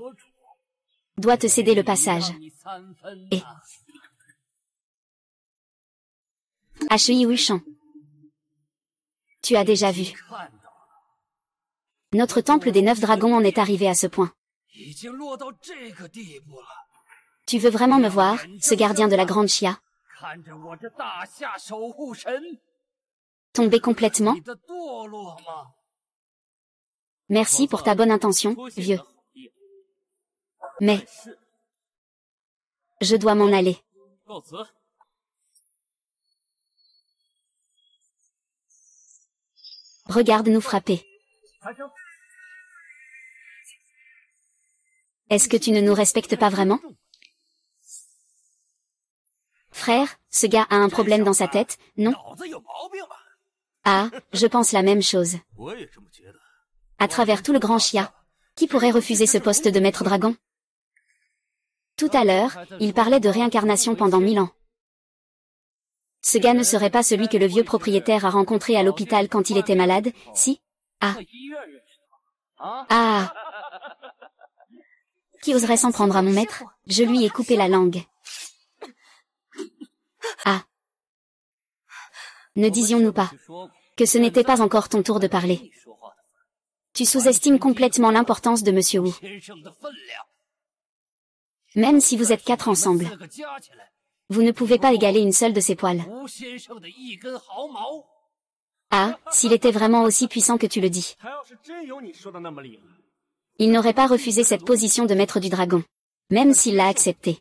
A: doit te céder le passage. Et Shui Wuchang. Tu as déjà vu. Notre temple des 9 dragons en est arrivé à ce point. Tu veux vraiment me voir, ce gardien de la grande Xia? Tomber complètement? Merci pour ta bonne intention, vieux. Mais je dois m'en aller. Regarde nous frapper. Est-ce que tu ne nous respectes pas vraiment? Frère, ce gars a un problème dans sa tête, non? Ah, je pense la même chose. À travers tout le grand Xia, qui pourrait refuser ce poste de maître dragon? Tout à l'heure, il parlait de réincarnation pendant 1000 ans. Ce gars ne serait pas celui que le vieux propriétaire a rencontré à l'hôpital quand il était malade, si? Ah. Ah. Qui oserait s'en prendre à mon maître? Je lui ai coupé la langue. Ah. Ne disions-nous pas que ce n'était pas encore ton tour de parler? Tu sous-estimes complètement l'importance de Monsieur Wu. Même si vous êtes 4 ensemble, vous ne pouvez pas égaler une seule de ses poils. Ah, s'il était vraiment aussi puissant que tu le dis. Il n'aurait pas refusé cette position de maître du dragon, même s'il l'a acceptée.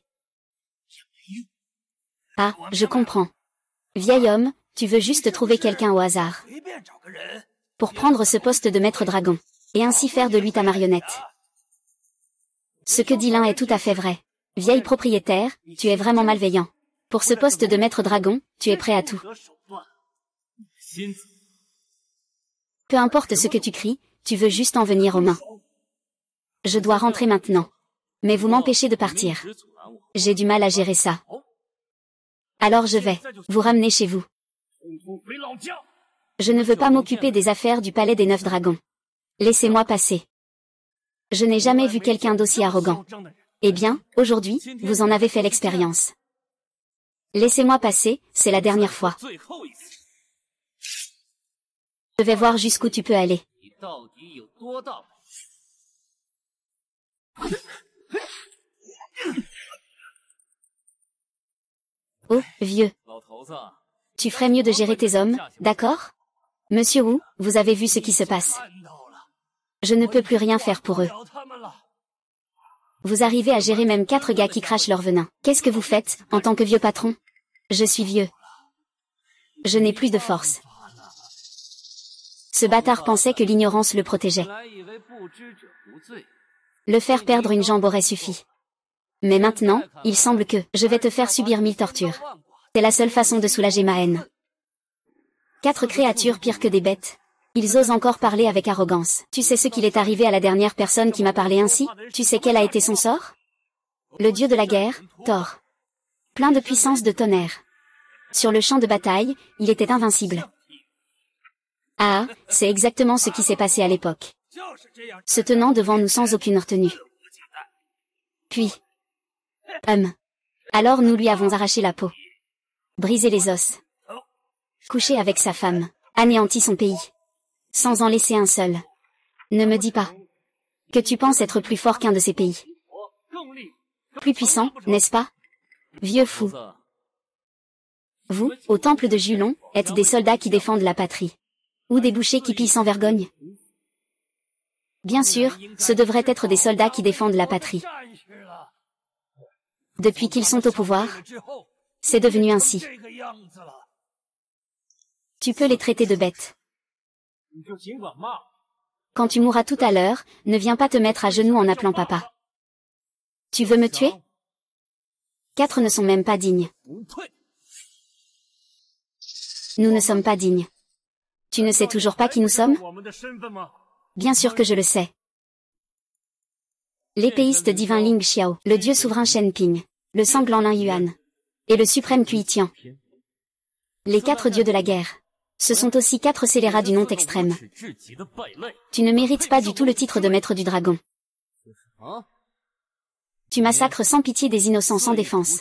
A: Ah, je comprends. Vieil homme, tu veux juste trouver quelqu'un au hasard pour prendre ce poste de maître dragon, et ainsi faire de lui ta marionnette. Ce que dit l'un est tout à fait vrai. Vieil propriétaire, tu es vraiment malveillant. Pour ce poste de maître dragon, tu es prêt à tout. Peu importe ce que tu cries, tu veux juste en venir aux mains. Je dois rentrer maintenant. Mais vous m'empêchez de partir. J'ai du mal à gérer ça. Alors je vais vous ramener chez vous. Je ne veux pas m'occuper des affaires du palais des 9 dragons. Laissez-moi passer. Je n'ai jamais vu quelqu'un d'aussi arrogant. Eh bien, aujourd'hui, vous en avez fait l'expérience. Laissez-moi passer, c'est la dernière fois. Je vais voir jusqu'où tu peux aller. Oh, vieux. Tu ferais mieux de gérer tes hommes, d'accord? Monsieur Wu, vous avez vu ce qui se passe. Je ne peux plus rien faire pour eux. Vous arrivez à gérer même 4 gars qui crachent leur venin. Qu'est-ce que vous faites, en tant que vieux patron? Je suis vieux. Je n'ai plus de force. Ce bâtard pensait que l'ignorance le protégeait. Le faire perdre une jambe aurait suffi. Mais maintenant, il semble que je vais te faire subir 1000 tortures. C'est la seule façon de soulager ma haine. 4 créatures pires que des bêtes. Ils osent encore parler avec arrogance. Tu sais ce qu'il est arrivé à la dernière personne qui m'a parlé ainsi? Tu sais quel a été son sort? Le dieu de la guerre, Thor. Plein de puissance de tonnerre. Sur le champ de bataille, il était invincible. Ah, c'est exactement ce qui s'est passé à l'époque. Se tenant devant nous sans aucune retenue. Puis, alors nous lui avons arraché la peau. Brisé les os. Couché avec sa femme. Anéanti son pays. Sans en laisser un seul. Ne me dis pas que tu penses être plus fort qu'un de ces pays. Plus puissant, n'est-ce pas? Vieux fou. Vous, au temple de Julon, êtes des soldats qui défendent la patrie. Ou des bouchers qui pillent sans vergogne? Bien sûr, ce devraient être des soldats qui défendent la patrie. Depuis qu'ils sont au pouvoir, c'est devenu ainsi. Tu peux les traiter de bêtes. Quand tu mourras tout à l'heure, ne viens pas te mettre à genoux en appelant papa. Tu veux me tuer? 4 ne sont même pas dignes. Nous ne sommes pas dignes. Tu ne sais toujours pas qui nous sommes? Bien sûr que je le sais. L'épéiste divin Ling Xiao, le dieu souverain Shen Ping, le sanglant Lin Yuan, et le suprême Cui Tian. Les 4 dieux de la guerre. Ce sont aussi 4 scélérats du nom extrême. Tu ne mérites pas du tout le titre de maître du dragon. Tu massacres sans pitié des innocents sans défense.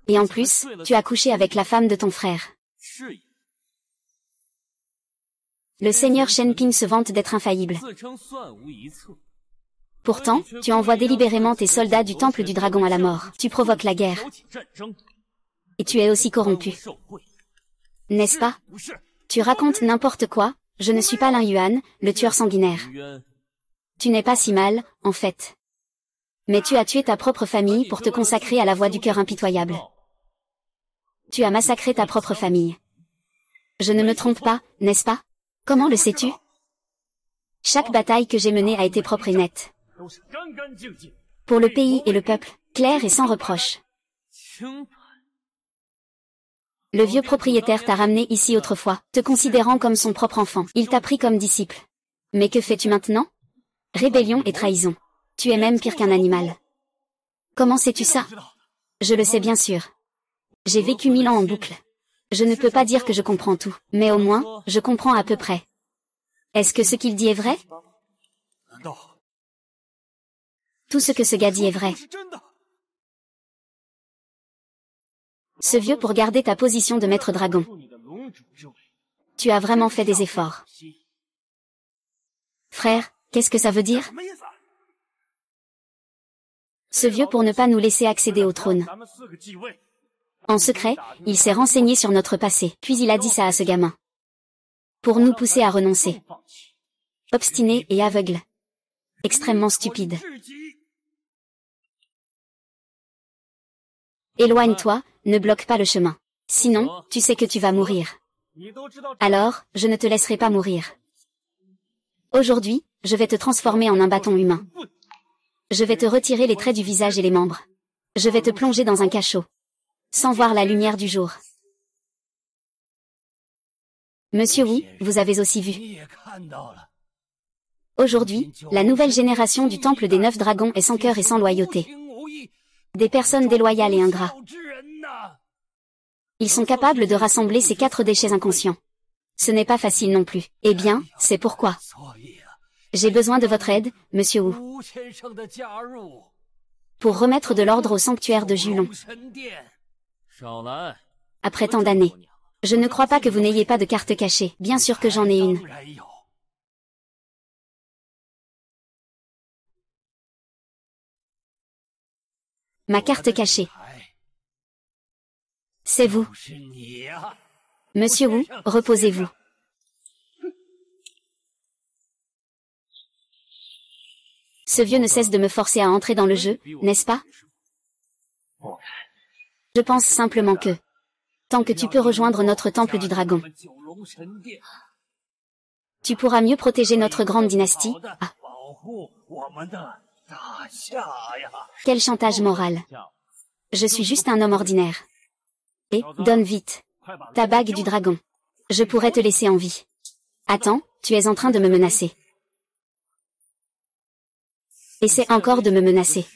A: Et en plus, tu as couché avec la femme de ton frère. Le seigneur Shen Ping se vante d'être infaillible. Pourtant, tu envoies délibérément tes soldats du temple du dragon à la mort. Tu provoques la guerre. Et tu es aussi corrompu. N'est-ce pas? Tu racontes n'importe quoi, je ne suis pas Lin Yuan, le tueur sanguinaire. Tu n'es pas si mal, en fait. Mais tu as tué ta propre famille pour te consacrer à la voie du cœur impitoyable. Tu as massacré ta propre famille. Je ne me trompe pas, n'est-ce pas? Comment le sais-tu? Chaque bataille que j'ai menée a été propre et nette. Pour le pays et le peuple, clair et sans reproche. Le vieux propriétaire t'a ramené ici autrefois, te considérant comme son propre enfant. Il t'a pris comme disciple. Mais que fais-tu maintenant? Rébellion et trahison. Tu es même pire qu'un animal. Comment sais-tu ça? Je le sais bien sûr. J'ai vécu 1000 ans en boucle. Je ne peux pas dire que je comprends tout, mais au moins, je comprends à peu près. Est-ce que ce qu'il dit est vrai? Tout ce que ce gars dit est vrai. Ce vieux pour garder ta position de maître dragon. Tu as vraiment fait des efforts. Frère, qu'est-ce que ça veut dire? Ce vieux pour ne pas nous laisser accéder au trône. En secret, il s'est renseigné sur notre passé, puis il a dit ça à ce gamin. Pour nous pousser à renoncer. Obstiné et aveugle. Extrêmement stupide. Éloigne-toi, ne bloque pas le chemin. Sinon, tu sais que tu vas mourir. Alors, je ne te laisserai pas mourir. Aujourd'hui, je vais te transformer en un bâton humain. Je vais te retirer les traits du visage et les membres. Je vais te plonger dans un cachot. Sans voir la lumière du jour. Monsieur Wu, vous avez aussi vu. Aujourd'hui, la nouvelle génération du Temple des 9 dragons est sans cœur et sans loyauté. Des personnes déloyales et ingrats. Ils sont capables de rassembler ces 4 déchets inconscients. Ce n'est pas facile non plus. Eh bien, c'est pourquoi. J'ai besoin de votre aide, monsieur Wu. Pour remettre de l'ordre au sanctuaire de Julon. Après tant d'années. Je ne crois pas que vous n'ayez pas de carte cachée. Bien sûr que j'en ai une. Ma carte cachée. C'est vous. Monsieur Wu, reposez-vous. Ce vieux ne cesse de me forcer à entrer dans le jeu, n'est-ce pas? Je pense simplement que, tant que tu peux rejoindre notre temple du dragon, tu pourras mieux protéger notre grande dynastie. Ah. Quel chantage moral. Je suis juste un homme ordinaire. Et, donne vite. Ta bague du dragon. Je pourrais te laisser en vie. Attends, tu es en train de me menacer. Essaie encore de me menacer.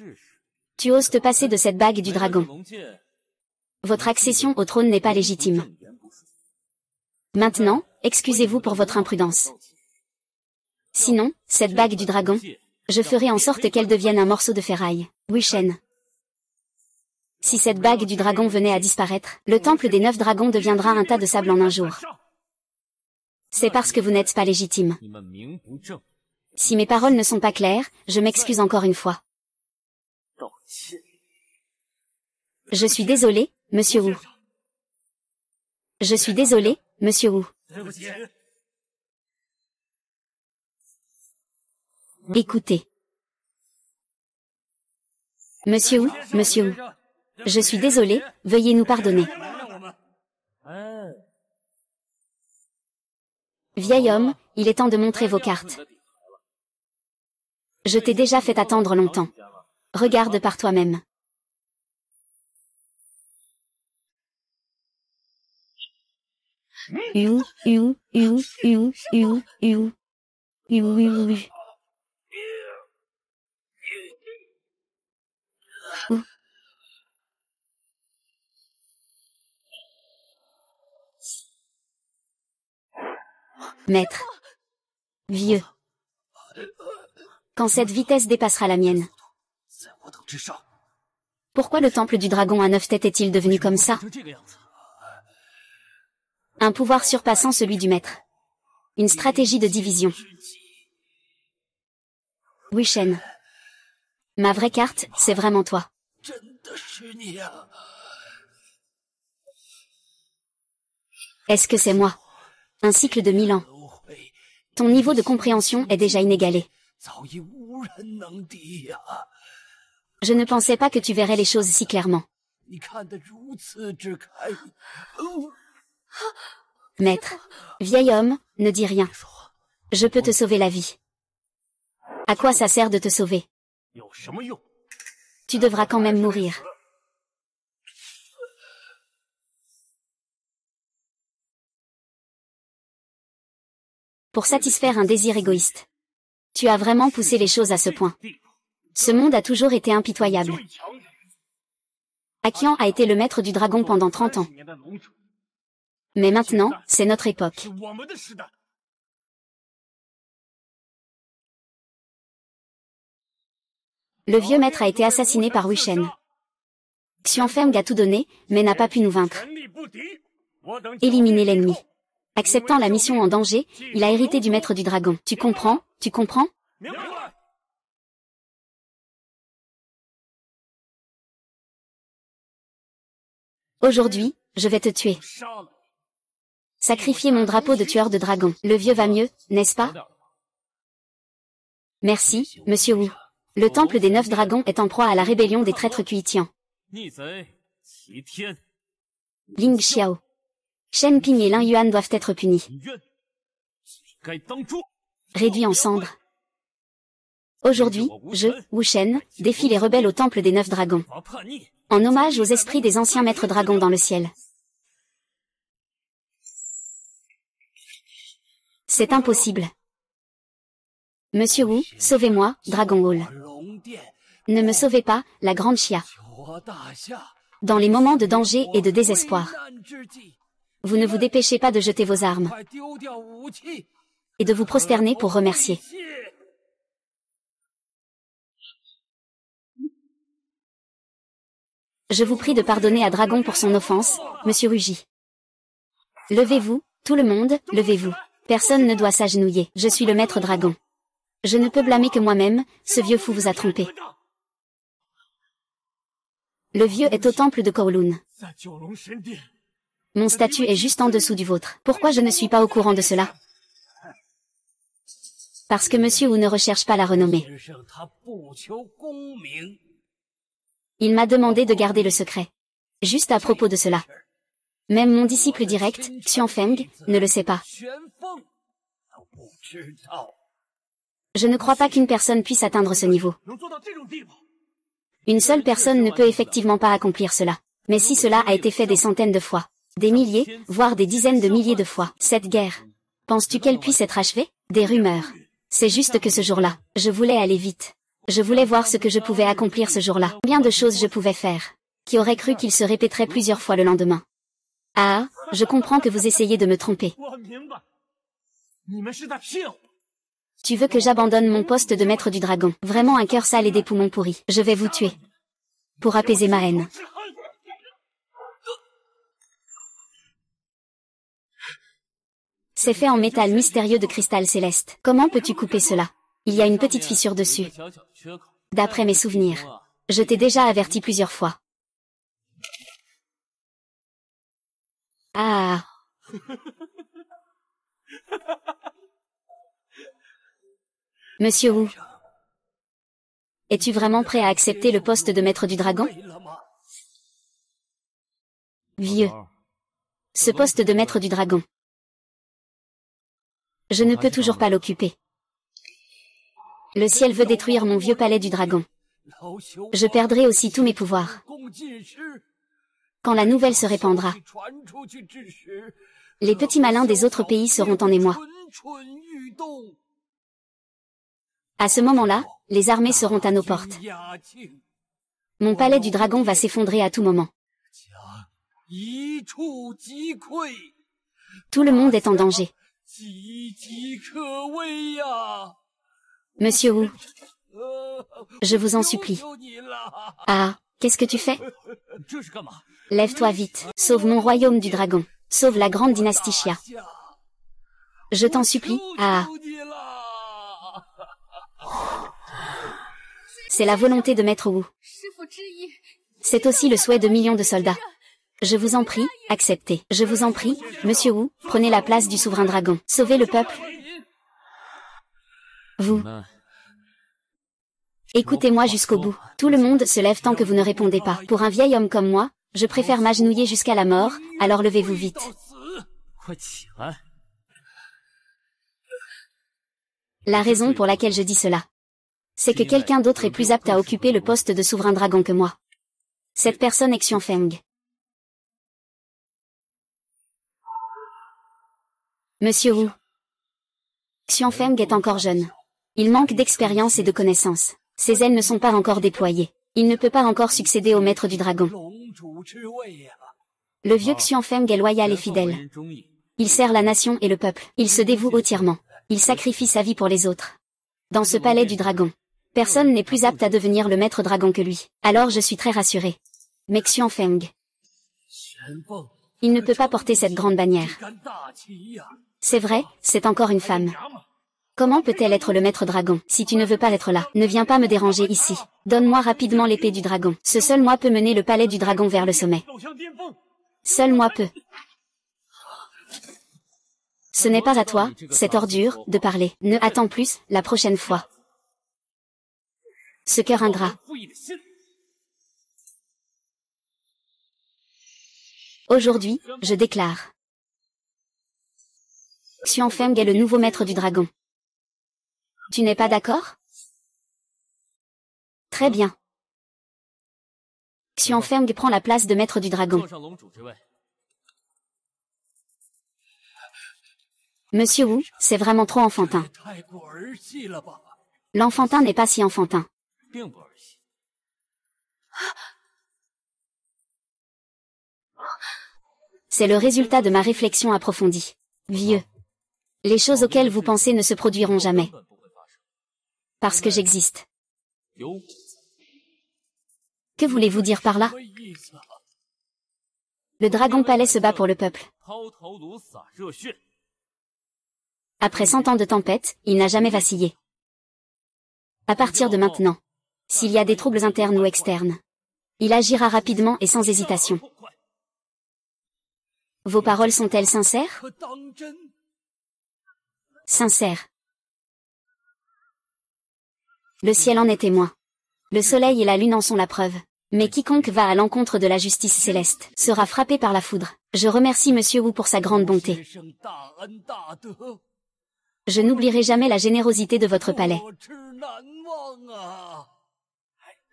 A: Tu oses te passer de cette bague du dragon. Votre accession au trône n'est pas légitime. Maintenant, excusez-vous pour votre imprudence. Sinon, cette bague du dragon, je ferai en sorte qu'elle devienne un morceau de ferraille. Wishen. Si cette bague du dragon venait à disparaître, le temple des 9 dragons deviendra un tas de sable en un jour. C'est parce que vous n'êtes pas légitime. Si mes paroles ne sont pas claires, je m'excuse encore une fois. Je suis désolé, monsieur Wu. Je suis désolé, monsieur Wu. Écoutez. Monsieur Wu, monsieur Wu. Je suis désolé, veuillez nous pardonner. Vieil homme, il est temps de montrer vos cartes. Je t'ai déjà fait attendre longtemps. Regarde par toi-même. Maître. Vieux. Quand cette vitesse dépassera la mienne. Pourquoi le temple du dragon à 9 têtes est-il devenu comme ça? Un pouvoir surpassant celui du maître. Une stratégie de division. Wu Shen. Ma vraie carte, c'est vraiment toi. Est-ce que c'est moi? Un cycle de 1000 ans. Ton niveau de compréhension est déjà inégalé. Je ne pensais pas que tu verrais les choses si clairement. Maître. Vieil homme, ne dis rien. Je peux te sauver la vie. À quoi ça sert de te sauver? Tu devras quand même mourir. Pour satisfaire un désir égoïste. Tu as vraiment poussé les choses à ce point. Ce monde a toujours été impitoyable. Akian a été le maître du dragon pendant 30 ans. Mais maintenant, c'est notre époque. Le vieux maître a été assassiné par Wu Shen. Xianfeng a tout donné, mais n'a pas pu nous vaincre. Éliminer l'ennemi. Acceptant la mission en danger, il a hérité du maître du dragon. Tu comprends? Tu comprends? Aujourd'hui, je vais te tuer. Sacrifier mon drapeau de tueur de dragon. Le vieux va mieux, n'est-ce pas? Merci, monsieur Wu. Le temple des 9 dragons est en proie à la rébellion des traîtres Kuitian. Ling Xiao. Shen Ping et Lin Yuan doivent être punis. Réduits en cendres. Aujourd'hui, je, Wu Shen, défie les rebelles au temple des 9 dragons. En hommage aux esprits des anciens maîtres dragons dans le ciel. C'est impossible. Monsieur Wu, sauvez-moi, Dragon Hall. Ne me sauvez pas, la grande Xia. Dans les moments de danger et de désespoir. Vous ne vous dépêchez pas de jeter vos armes. Et de vous prosterner pour remercier. Je vous prie de pardonner à Dragon pour son offense, monsieur Rugy. Levez-vous, tout le monde, levez-vous. Personne ne doit s'agenouiller. Je suis le maître dragon. Je ne peux blâmer que moi-même, ce vieux fou vous a trompé. Le vieux est au temple de Kowloon. Mon statut est juste en dessous du vôtre. Pourquoi je ne suis pas au courant de cela? Parce que monsieur Wu ne recherche pas la renommée. Il m'a demandé de garder le secret. Juste à propos de cela. Même mon disciple direct, Xianfeng, ne le sait pas. Je ne crois pas qu'une personne puisse atteindre ce niveau. Une seule personne ne peut effectivement pas accomplir cela. Mais si cela a été fait des centaines de fois, des milliers, voire des dizaines de milliers de fois, cette guerre, penses-tu qu'elle puisse être achevée? Des rumeurs. C'est juste que ce jour-là, je voulais aller vite. Je voulais voir ce que je pouvais accomplir ce jour-là. Combien de choses je pouvais faire. Qui aurait cru qu'il se répéterait plusieurs fois le lendemain? Ah, je comprends que vous essayez de me tromper. Tu veux que j'abandonne mon poste de maître du dragon? Vraiment un cœur sale et des poumons pourris. Je vais vous tuer. Pour apaiser ma haine. C'est fait en métal mystérieux de cristal céleste. Comment peux-tu couper cela? Il y a une petite fissure dessus. D'après mes souvenirs. Je t'ai déjà averti plusieurs fois. Ah. Monsieur Wu. Es-tu vraiment prêt à accepter le poste de maître du dragon? Vieux. Ce poste de maître du dragon. Je ne peux toujours pas l'occuper. Le ciel veut détruire mon vieux palais du dragon. Je perdrai aussi tous mes pouvoirs. Quand la nouvelle se répandra, les petits malins des autres pays seront en émoi. À ce moment-là, les armées seront à nos portes. Mon palais du dragon va s'effondrer à tout moment. Tout le monde est en danger. Monsieur Wu, je vous en supplie. Ah, qu'est-ce que tu fais? Lève-toi vite, sauve mon royaume du dragon, sauve la grande dynastie Xia. Je t'en supplie, ah. C'est la volonté de Maître Wu. C'est aussi le souhait de millions de soldats. Je vous en prie, acceptez. Je vous en prie, Monsieur Wu, prenez la place du souverain dragon. Sauvez le peuple. Vous. Écoutez-moi jusqu'au bout. Tout le monde se lève tant que vous ne répondez pas. Pour un vieil homme comme moi, je préfère m'agenouiller jusqu'à la mort, alors levez-vous vite. La raison pour laquelle je dis cela, c'est que quelqu'un d'autre est plus apte à occuper le poste de souverain dragon que moi. Cette personne est Xianfeng. Monsieur Wu. Xianfeng est encore jeune. Il manque d'expérience et de connaissances. Ses ailes ne sont pas encore déployées. Il ne peut pas encore succéder au maître du dragon. Le vieux Xianfeng est loyal et fidèle. Il sert la nation et le peuple. Il se dévoue entièrement. Il sacrifie sa vie pour les autres. Dans ce palais du dragon, personne n'est plus apte à devenir le maître dragon que lui. Alors je suis très rassuré. Mais Xianfeng, il ne peut pas porter cette grande bannière. C'est vrai, c'est encore une femme. Comment peut-elle être le maître dragon? Si tu ne veux pas être là, ne viens pas me déranger ici. Donne-moi rapidement l'épée du dragon. Ce seul moi peut mener le palais du dragon vers le sommet. Seul moi peut. Ce n'est pas à toi, cette ordure, de parler. Ne attends plus, la prochaine fois. Ce cœur ingrat. Aujourd'hui, je déclare. Xianfeng est le nouveau maître du dragon. Tu n'es pas d'accord? Très bien. Xianfeng prend la place de maître du dragon. Monsieur Wu, c'est vraiment trop enfantin. L'enfantin n'est pas si enfantin. C'est le résultat de ma réflexion approfondie. Vieux. Les choses auxquelles vous pensez ne se produiront jamais. Parce que j'existe. Que voulez-vous dire par là? Le dragon palais se bat pour le peuple. Après 100 ans de tempête, il n'a jamais vacillé. À partir de maintenant, s'il y a des troubles internes ou externes, il agira rapidement et sans hésitation. Vos paroles sont-elles sincères? Sincères. Le ciel en est témoin. Le soleil et la lune en sont la preuve. Mais quiconque va à l'encontre de la justice céleste sera frappé par la foudre. Je remercie Monsieur Wu pour sa grande bonté. Je n'oublierai jamais la générosité de votre palais.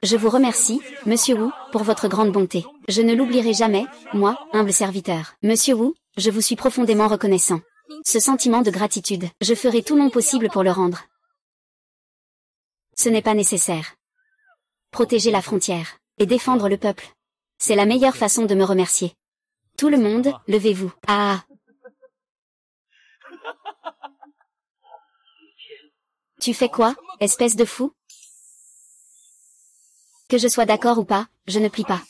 A: Je vous remercie, Monsieur Wu, pour votre grande bonté. Je ne l'oublierai jamais, moi, humble serviteur. Monsieur Wu, je vous suis profondément reconnaissant. Ce sentiment de gratitude, je ferai tout mon possible pour le rendre. Ce n'est pas nécessaire. Protéger la frontière et défendre le peuple, c'est la meilleure façon de me remercier. Tout le monde, levez-vous. Ah! Tu fais quoi, espèce de fou? Que je sois d'accord ou pas, je ne plie pas.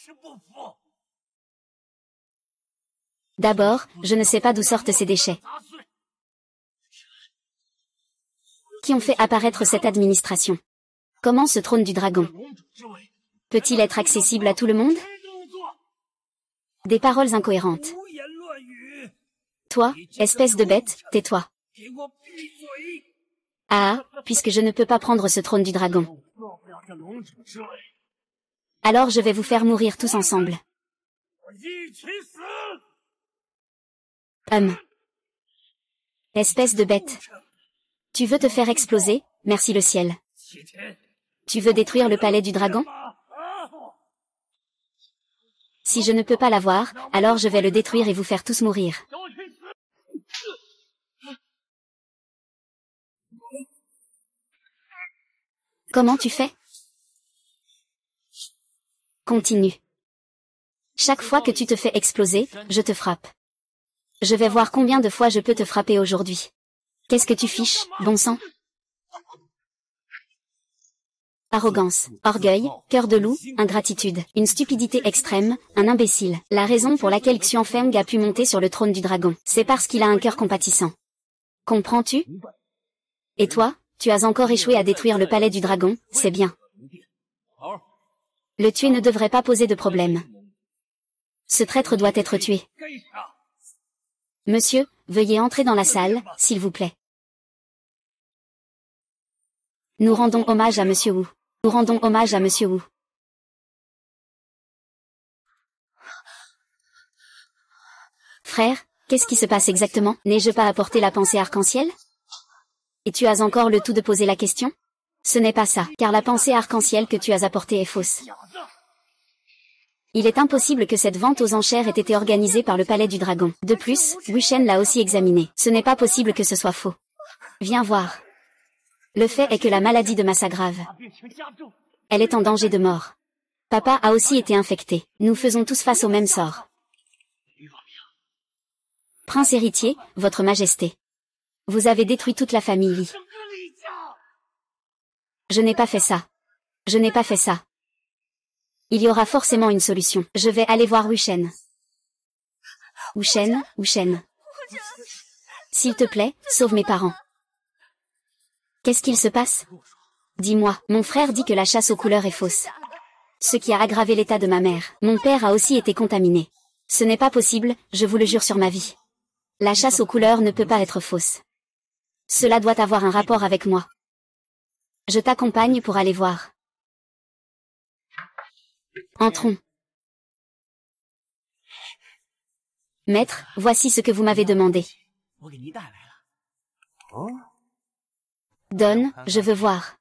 A: D'abord, je ne sais pas d'où sortent ces déchets. Qui ont fait apparaître cette administration? Comment ce trône du dragon peut-il être accessible à tout le monde? Des paroles incohérentes. Toi, espèce de bête, tais-toi. Ah, puisque je ne peux pas prendre ce trône du dragon. Alors je vais vous faire mourir tous ensemble. Espèce de bête. Tu veux te faire exploser? Merci le ciel. Tu veux détruire le palais du dragon? Si je ne peux pas l'avoir, alors je vais le détruire et vous faire tous mourir. Comment tu fais? Continue. Chaque fois que tu te fais exploser, je te frappe. Je vais voir combien de fois je peux te frapper aujourd'hui. Qu'est-ce que tu fiches, bon sang? Arrogance, orgueil, cœur de loup, ingratitude, une stupidité extrême, un imbécile. La raison pour laquelle Xianfeng a pu monter sur le trône du dragon, c'est parce qu'il a un cœur compatissant. Comprends-tu? Et toi, tu as encore échoué à détruire le palais du dragon, c'est bien. Le tuer ne devrait pas poser de problème. Ce traître doit être tué. Monsieur, veuillez entrer dans la salle, s'il vous plaît. Nous rendons hommage à Monsieur Wu. Nous rendons hommage à Monsieur Wu. Frère, qu'est-ce qui se passe exactement? N'ai-je pas apporté la pensée arc-en-ciel? Et tu as encore le tout de poser la question? Ce n'est pas ça, car la pensée arc-en-ciel que tu as apportée est fausse. Il est impossible que cette vente aux enchères ait été organisée par le palais du dragon. De plus, Wuchen l'a aussi examinée. Ce n'est pas possible que ce soit faux. Viens voir. Le fait est que la maladie de ma s'aggrave. Elle est en danger de mort. Papa a aussi été infecté. Nous faisons tous face au même sort. Prince héritier, votre majesté. Vous avez détruit toute la famille Li. Je n'ai pas fait ça. Je n'ai pas fait ça. Il y aura forcément une solution. Je vais aller voir Wuchen. Wuchen. S'il te plaît, sauve mes parents. Qu'est-ce qu'il se passe? Dis-moi, mon frère dit que la chasse aux couleurs est fausse. Ce qui a aggravé l'état de ma mère. Mon père a aussi été contaminé. Ce n'est pas possible, je vous le jure sur ma vie. La chasse aux couleurs ne peut pas être fausse. Cela doit avoir un rapport avec moi. Je t'accompagne pour aller voir. Entrons. Maître, voici ce que vous m'avez demandé. Donne, je veux voir.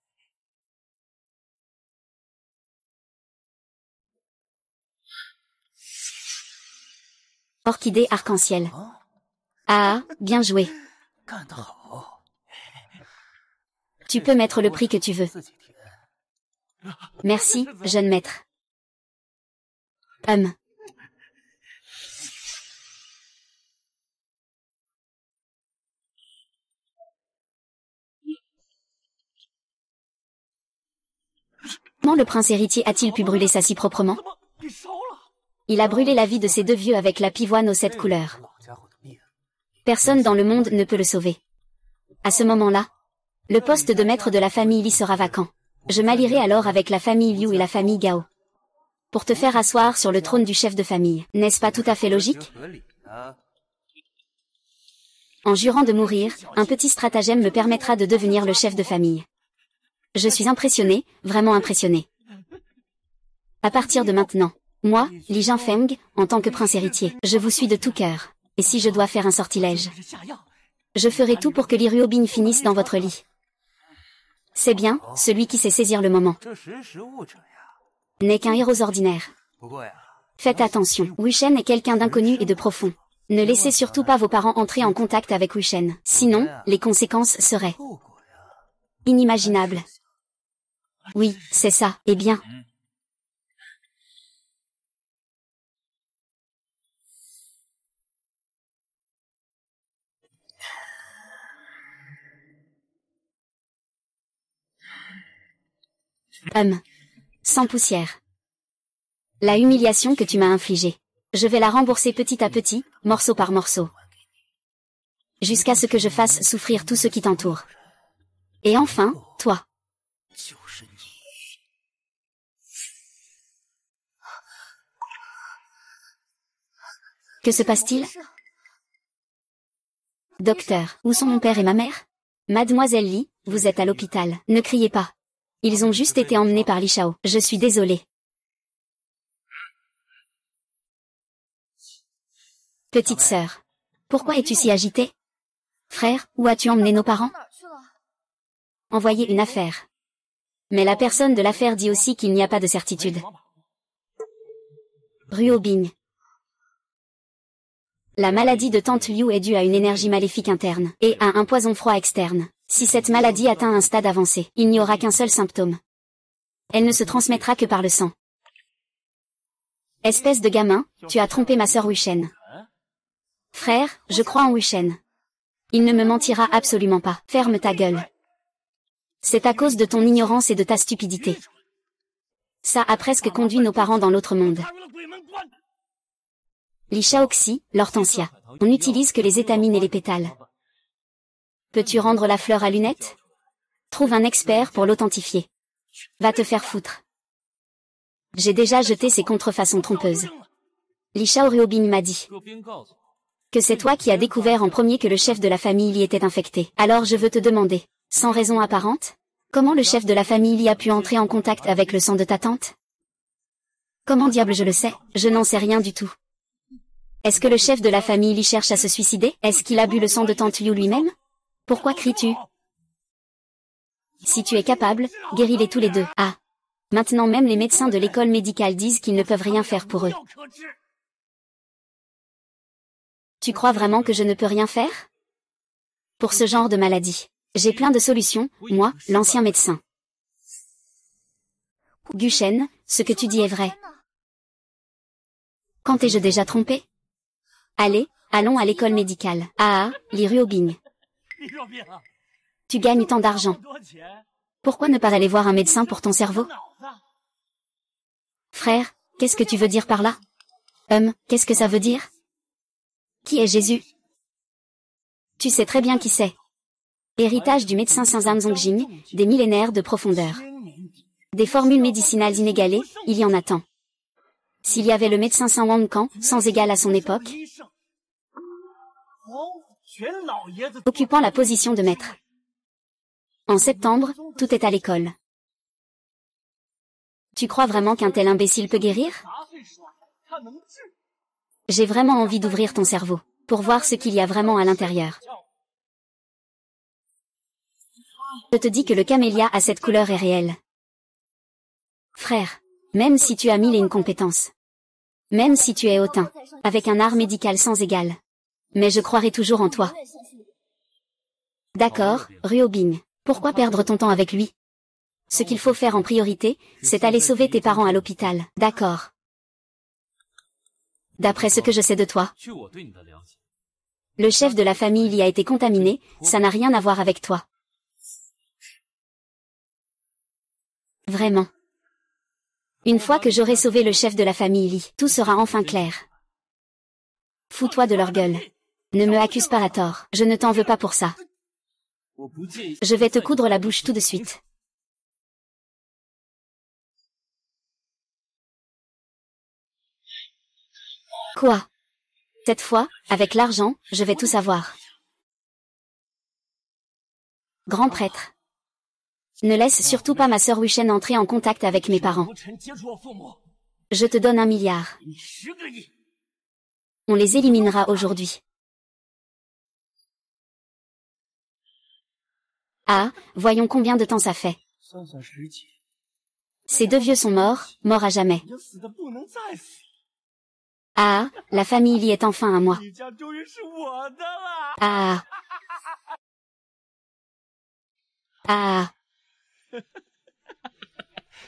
A: Orchidée arc-en-ciel. Ah, bien joué. Tu peux mettre le prix que tu veux. Merci, jeune maître. Comment le prince héritier a-t-il pu brûler ça si proprement? Il a brûlé la vie de ces deux vieux avec la pivoine aux 7 couleurs. Personne dans le monde ne peut le sauver. À ce moment-là, le poste de maître de la famille Li sera vacant. Je m'allierai alors avec la famille Liu et la famille Gao. Pour te faire asseoir sur le trône du chef de famille. N'est-ce pas tout à fait logique? En jurant de mourir, un petit stratagème me permettra de devenir le chef de famille. Je suis impressionné, vraiment impressionné. À partir de maintenant, moi, Li Jianfeng, en tant que prince héritier, je vous suis de tout cœur. Et si je dois faire un sortilège, je ferai tout pour que Li Ruobing finisse dans votre lit. C'est bien, celui qui sait saisir le moment n'est qu'un héros ordinaire. Faites attention, Wuchen est quelqu'un d'inconnu et de profond. Ne laissez surtout pas vos parents entrer en contact avec Wuchen, sinon, les conséquences seraient inimaginables. Oui, c'est ça, eh bien. Sans poussière. La humiliation que tu m'as infligée. Je vais la rembourser petit à petit, morceau par morceau. Jusqu'à ce que je fasse souffrir tout ce qui t'entoure. Et enfin, toi. Que se passe-t-il? Docteur, où sont mon père et ma mère? Mademoiselle Li, vous êtes à l'hôpital. Ne criez pas. Ils ont juste été emmenés par Li Shao. Je suis désolée. Petite sœur. Pourquoi es-tu si agitée? Frère, où as-tu emmené nos parents? Envoyer une affaire. Mais la personne de l'affaire dit aussi qu'il n'y a pas de certitude. Ruobing. La maladie de Tante Liu est due à une énergie maléfique interne, et à un poison froid externe. Si cette maladie atteint un stade avancé, il n'y aura qu'un seul symptôme. Elle ne se transmettra que par le sang. Espèce de gamin, tu as trompé ma sœur Wuchen. Frère, je crois en Wuchen. Il ne me mentira absolument pas. Ferme ta gueule. C'est à cause de ton ignorance et de ta stupidité. Ça a presque conduit nos parents dans l'autre monde. Li Shaoxi, l'hortensia. On n'utilise que les étamines et les pétales. Peux-tu rendre la fleur à lunettes? Trouve un expert pour l'authentifier. Va te faire foutre. J'ai déjà jeté ces contrefaçons trompeuses. Li Shaoruobing m'a dit que c'est toi qui as découvert en premier que le chef de la famille y était infecté. Alors je veux te demander, sans raison apparente, comment le chef de la famille y a pu entrer en contact avec le sang de ta tante? Comment diable je le sais? Je n'en sais rien du tout. Est-ce que le chef de la famille y cherche à se suicider? Est-ce qu'il a bu le sang de tante Liu lui-même? Pourquoi cries-tu? Si tu es capable, guéris-les tous les deux. Ah. Maintenant même les médecins de l'école médicale disent qu'ils ne peuvent rien faire pour eux. Tu crois vraiment que je ne peux rien faire? Pour ce genre de maladie. J'ai plein de solutions, moi, l'ancien médecin. Guchen, ce que tu dis est vrai. Quand t'ai-je déjà trompé? Allez, allons à l'école médicale. Ah, Li Ruobing. Tu gagnes tant d'argent. Pourquoi ne pas aller voir un médecin pour ton cerveau? Frère, qu'est-ce que tu veux dire par là? Qu'est-ce que ça veut dire? Qui est Jésus? Tu sais très bien qui c'est. Héritage du médecin Saint Zongjing, des millénaires de profondeur. Des formules médicinales inégalées, il y en a tant. S'il y avait le médecin Saint Wang Kan, sans égal à son époque, occupant la position de maître. En septembre, tout est à l'école. Tu crois vraiment qu'un tel imbécile peut guérir? J'ai vraiment envie d'ouvrir ton cerveau, pour voir ce qu'il y a vraiment à l'intérieur. Je te dis que le camélia à cette couleur est réel. Frère, même si tu as mille et une compétences, même si tu es hautain, avec un art médical sans égal, mais je croirai toujours en toi. D'accord, Ruobing, pourquoi perdre ton temps avec lui? Ce qu'il faut faire en priorité, c'est aller sauver tes parents à l'hôpital. D'accord. D'après ce que je sais de toi, le chef de la famille y a été contaminé, ça n'a rien à voir avec toi. Vraiment. Une fois que j'aurai sauvé le chef de la famille Li, tout sera enfin clair. Fous-toi de leur gueule. Ne me accuse pas à tort, je ne t'en veux pas pour ça. Je vais te coudre la bouche tout de suite. Quoi? Cette fois, avec l'argent, je vais tout savoir. Grand prêtre. Ne laisse surtout pas ma sœur Wuchen entrer en contact avec mes parents. Je te donne 1 milliard. On les éliminera aujourd'hui. Ah, voyons combien de temps ça fait. Ces deux vieux sont morts, morts à jamais. Ah, la famille y est enfin à moi. Ah. Ah.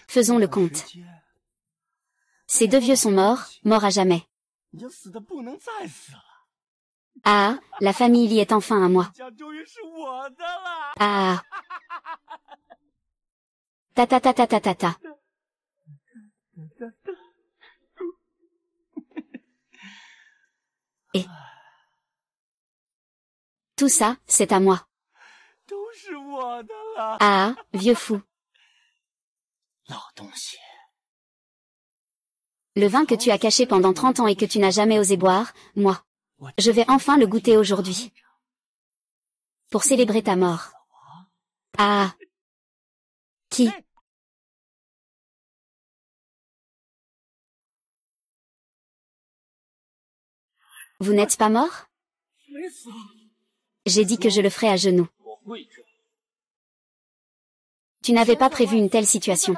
A: Faisons le compte. Ces deux vieux sont morts, morts à jamais. Ah, la famille y est enfin à moi. Ah. Ta ta ta ta ta ta ta. Et tout ça, c'est à moi. Ah, vieux fou. Le vin que tu as caché pendant 30 ans et que tu n'as jamais osé boire, moi. Je vais enfin le goûter aujourd'hui. Pour célébrer ta mort. Ah. Qui? Vous n'êtes pas mort? J'ai dit que je le ferais à genoux. Tu n'avais pas prévu une telle situation.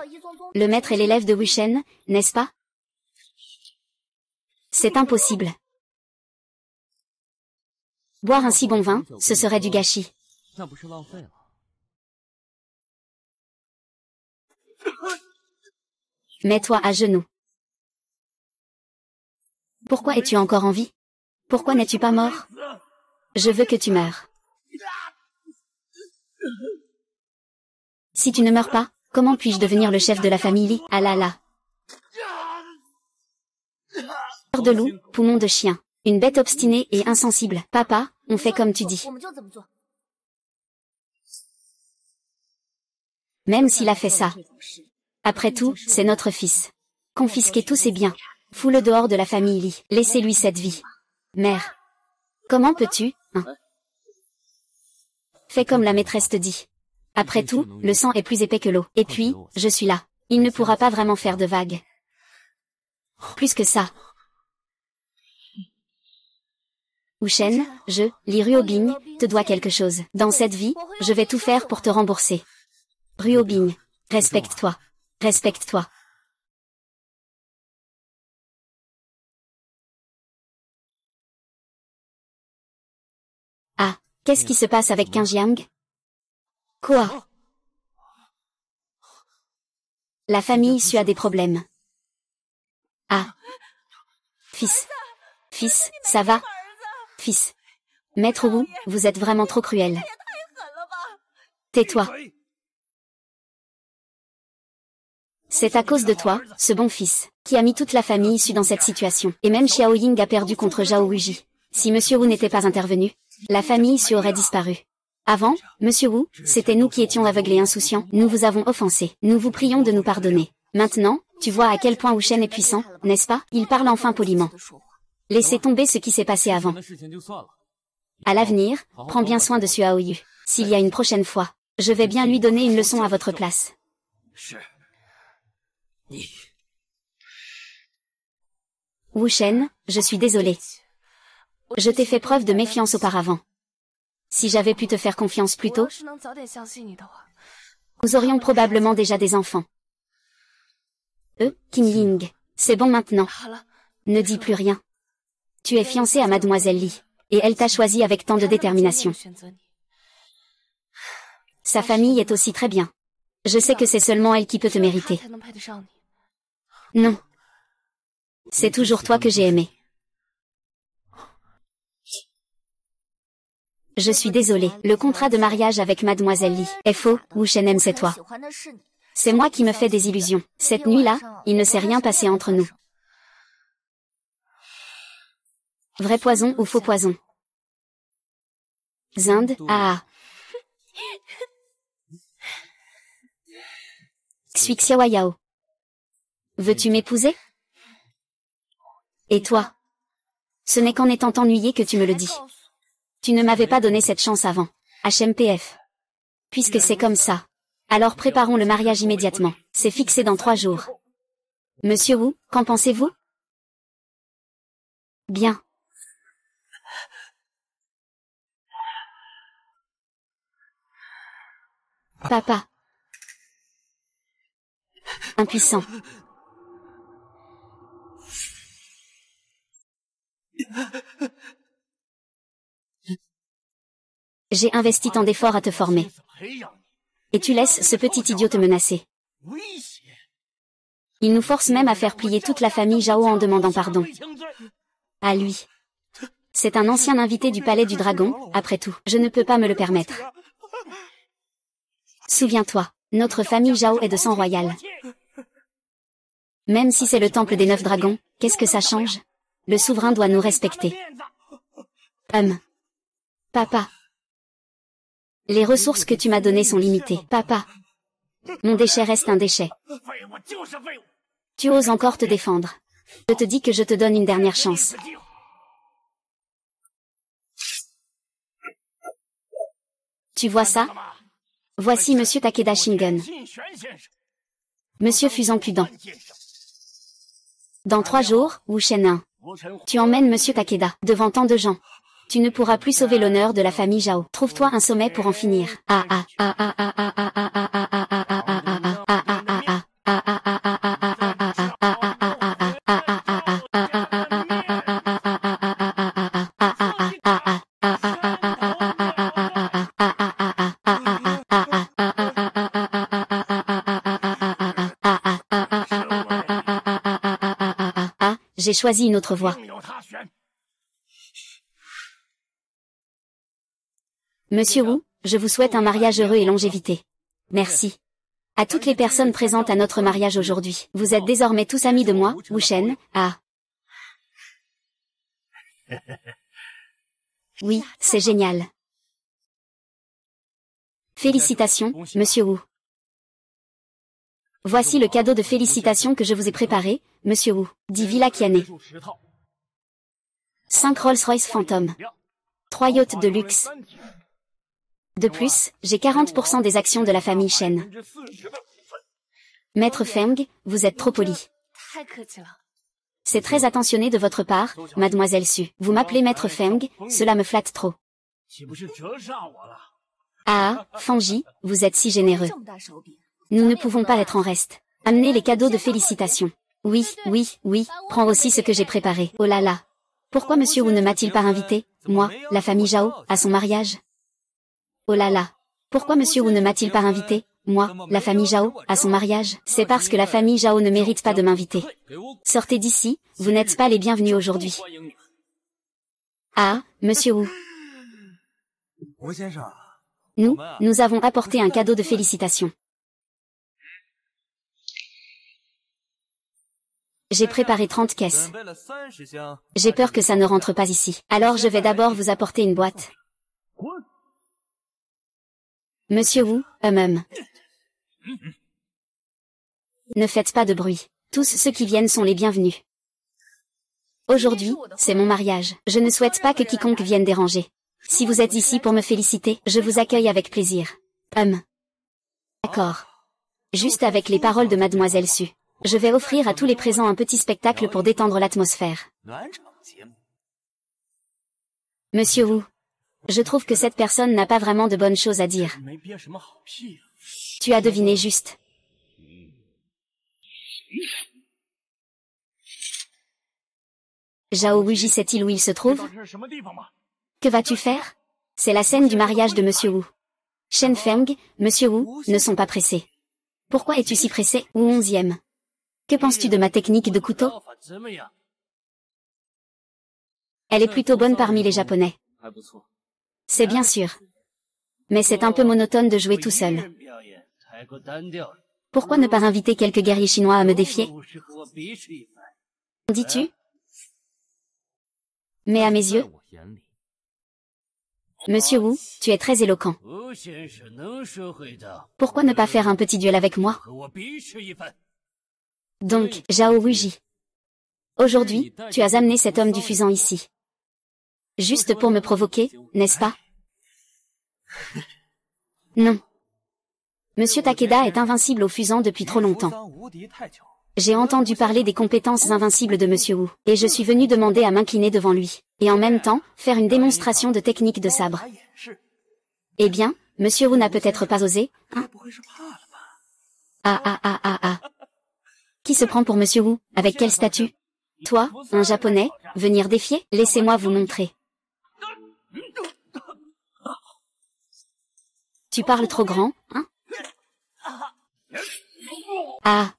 A: Le maître et l'élève de Wuchen, n'est-ce pas? C'est impossible. Boire un si bon vin, ce serait du gâchis. Mets-toi à genoux. Pourquoi es-tu encore en vie? Pourquoi n'es-tu pas mort? Je veux que tu meures. Si tu ne meurs pas, comment puis-je devenir le chef de la famille Li? Ah là là. Cœur de loup, poumon de chien. Une bête obstinée et insensible. Papa, on fait comme tu dis. Même s'il a fait ça. Après tout, c'est notre fils. Confisquez tous ses biens. Fous-le dehors de la famille Li. Laissez-lui cette vie. Mère. Comment peux-tu, hein? Fais comme la maîtresse te dit. Après tout, le sang est plus épais que l'eau. Et puis, je suis là. Il ne pourra pas vraiment faire de vagues. Plus que ça. Wu Shen, Li Ruobing, te dois quelque chose. Dans cette vie, je vais tout faire pour te rembourser. Ruobing, respecte-toi. Respecte-toi. Ah, qu'est-ce qui se passe avec Qingjiang? Quoi? La famille Su a des problèmes. Ah. Fils. Fils, ça va? Fils. Maître Wu, vous êtes vraiment trop cruel. Tais-toi. C'est à cause de toi, ce bon fils, qui a mis toute la famille Su dans cette situation. Et même Xiao Ying a perdu contre Zhao Wuji. Si Monsieur Wu n'était pas intervenu, la famille Su aurait disparu. Avant, Monsieur Wu, c'était nous qui étions aveugles et insouciants. Nous vous avons offensé. Nous vous prions de nous pardonner. Maintenant, tu vois à quel point Wu Shen est puissant, n'est-ce pas? Il parle enfin poliment. Laissez tomber ce qui s'est passé avant. À l'avenir, prends bien soin de Xiao Yu. S'il y a une prochaine fois, je vais bien lui donner une leçon à votre place. Wu Shen, je suis désolé. Je t'ai fait preuve de méfiance auparavant. Si j'avais pu te faire confiance plus tôt, nous aurions probablement déjà des enfants. Qing Ying, c'est bon maintenant. Ne dis plus rien. Tu es fiancé à Mademoiselle Li, et elle t'a choisi avec tant de détermination. Sa famille est aussi très bien. Je sais que c'est seulement elle qui peut te mériter. Non. C'est toujours toi que j'ai aimé. Je suis désolée, le contrat de mariage avec Mademoiselle Li est faux, Wu Shen aime c'est toi. C'est moi qui me fais des illusions. Cette nuit-là, il ne s'est rien passé entre nous. Vrai poison ou faux poison? Zinde, ah. Xui Xiaoyao. Veux-tu m'épouser? Et toi? Ce n'est qu'en étant ennuyé que tu me le dis. Tu ne m'avais pas donné cette chance avant. HMPF. Puisque c'est comme ça. Alors préparons le mariage immédiatement. C'est fixé dans 3 jours. Monsieur Wu, qu'en pensez-vous? Bien. Papa. Impuissant. J'ai investi tant d'efforts à te former. Et tu laisses ce petit idiot te menacer. Il nous force même à faire plier toute la famille Zhao en demandant pardon. À lui. C'est un ancien invité du palais du dragon, après tout. Je ne peux pas me le permettre. Souviens-toi, notre famille Zhao est de sang royal. Même si c'est le temple des 9 dragons, qu'est-ce que ça change? Le souverain doit nous respecter. Papa. Les ressources que tu m'as données sont limitées. Papa. Mon déchet reste un déchet. Tu oses encore te défendre. Je te dis que je te donne une dernière chance. Tu vois ça? Voici Monsieur Takeda Shingen. Monsieur Fusan Pudent. Dans 3 jours, Wu Shen, tu emmènes Monsieur Takeda, devant tant de gens. Tu ne pourras plus sauver l'honneur de la famille Zhao. Trouve-toi un sommet pour en finir. J'ai choisi une autre voie. Monsieur Wu, Je vous souhaite un mariage heureux et longévité. Merci. À toutes les personnes présentes à notre mariage aujourd'hui. Vous êtes désormais tous amis de moi, Wu Shen. Ah. Oui, c'est génial. Félicitations, Monsieur Wu. Voici le cadeau de félicitations que je vous ai préparé, Monsieur Wu, dit Villa Kiane. 5 Rolls-Royce Phantom. 3 yachts de luxe. De plus, j'ai 40% des actions de la famille Shen. Maître Feng, vous êtes trop poli. C'est très attentionné de votre part, mademoiselle Su. Vous m'appelez Maître Feng, cela me flatte trop. Ah, Fangji, vous êtes si généreux. Nous ne pouvons pas être en reste. Amenez les cadeaux de félicitations. Oui, oui, oui, prends aussi ce que j'ai préparé. Oh là là. Pourquoi Monsieur Wu ne m'a-t-il pas invité, moi, la famille Zhao, à son mariage? Oh là là. Pourquoi Monsieur Wu ne m'a-t-il pas invité, moi, la famille Zhao, à son mariage? C'est parce que la famille Zhao ne mérite pas de m'inviter. Sortez d'ici, vous n'êtes pas les bienvenus aujourd'hui. Ah, Monsieur Wu. Nous avons apporté un cadeau de félicitations. J'ai préparé 30 caisses. J'ai peur que ça ne rentre pas ici. Alors je vais d'abord vous apporter une boîte. Monsieur Wu, Ne faites pas de bruit. Tous ceux qui viennent sont les bienvenus. Aujourd'hui, c'est mon mariage. Je ne souhaite pas que quiconque vienne déranger. Si vous êtes ici pour me féliciter, je vous accueille avec plaisir. D'accord. Juste avec les paroles de mademoiselle Su. Je vais offrir à tous les présents un petit spectacle pour détendre l'atmosphère. Monsieur Wu, je trouve que cette personne n'a pas vraiment de bonnes choses à dire. Tu as deviné juste. Zhao Wuji sait-il où il se trouve? Que vas-tu faire? C'est la scène du mariage de Monsieur Wu. Shen Feng, Monsieur Wu, ne sont pas pressés. Pourquoi es-tu si pressé, ou 11e? Que penses-tu de ma technique de couteau? Elle est plutôt bonne parmi les Japonais. C'est bien sûr. Mais c'est un peu monotone de jouer tout seul. Pourquoi ne pas inviter quelques guerriers chinois à me défier? Dis-tu? Mais à mes yeux, Monsieur Wu, tu es très éloquent. Pourquoi ne pas faire un petit duel avec moi? Donc, Zhao Wuji. Aujourd'hui, tu as amené cet homme du Fusan ici. Juste pour me provoquer, n'est-ce pas? Non. Monsieur Takeda est invincible au Fusan depuis trop longtemps. J'ai entendu parler des compétences invincibles de Monsieur Wu, et je suis venu demander à m'incliner devant lui, et en même temps, faire une démonstration de technique de sabre. Eh bien, Monsieur Wu n'a peut-être pas osé, hein? Qui se prend pour Monsieur Wu? Avec quel statut? Toi, un Japonais, venir défier? Laissez-moi vous montrer. Tu parles trop grand, hein? Ah.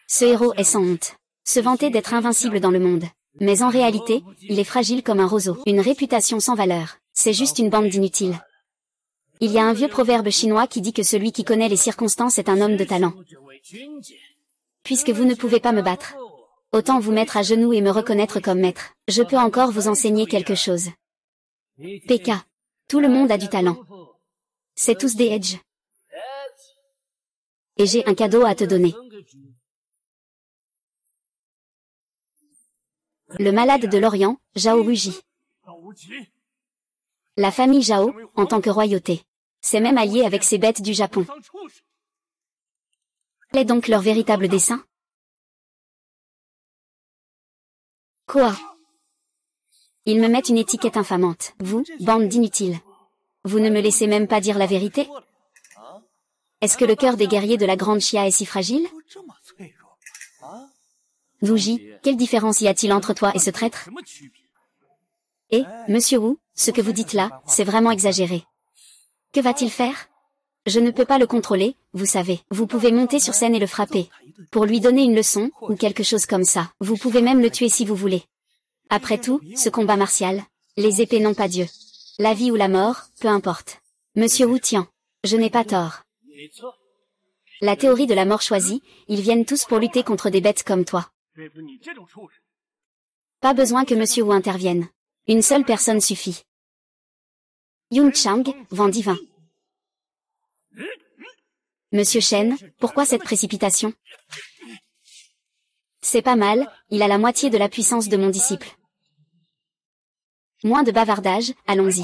A: Ce héros est sans honte. Se vanter d'être invincible dans le monde. Mais en réalité, il est fragile comme un roseau. Une réputation sans valeur. C'est juste une bande d'inutiles. Il y a un vieux proverbe chinois qui dit que celui qui connaît les circonstances est un homme de talent. Puisque vous ne pouvez pas me battre, autant vous mettre à genoux et me reconnaître comme maître. Je peux encore vous enseigner quelque chose. PK. Tout le monde a du talent. C'est tous des edge. Et j'ai un cadeau à te donner. Le malade de l'Orient, Zhao Wuji. La famille Zhao, en tant que royauté, s'est même alliée avec ces bêtes du Japon. Quel est donc leur véritable dessein? Quoi? Ils me mettent une étiquette infamante. Vous, bande d'inutiles. Vous ne me laissez même pas dire la vérité? Est-ce que le cœur des guerriers de la Grande Chia est si fragile? Wuji, quelle différence y a-t-il entre toi et ce traître? Et, Monsieur Wu, ce que vous dites là, c'est vraiment exagéré. Que va-t-il faire? Je ne peux pas le contrôler, vous savez. Vous pouvez monter sur scène et le frapper. Pour lui donner une leçon, ou quelque chose comme ça. Vous pouvez même le tuer si vous voulez. Après tout, ce combat martial, les épées n'ont pas Dieu. La vie ou la mort, peu importe. Monsieur Wu Tian, je n'ai pas tort. La théorie de la mort choisie, ils viennent tous pour lutter contre des bêtes comme toi. Pas besoin que Monsieur Wu intervienne. Une seule personne suffit. Yung Chang, vent divin. Monsieur Shen, pourquoi cette précipitation? C'est pas mal, il a la moitié de la puissance de mon disciple. Moins de bavardage, allons-y.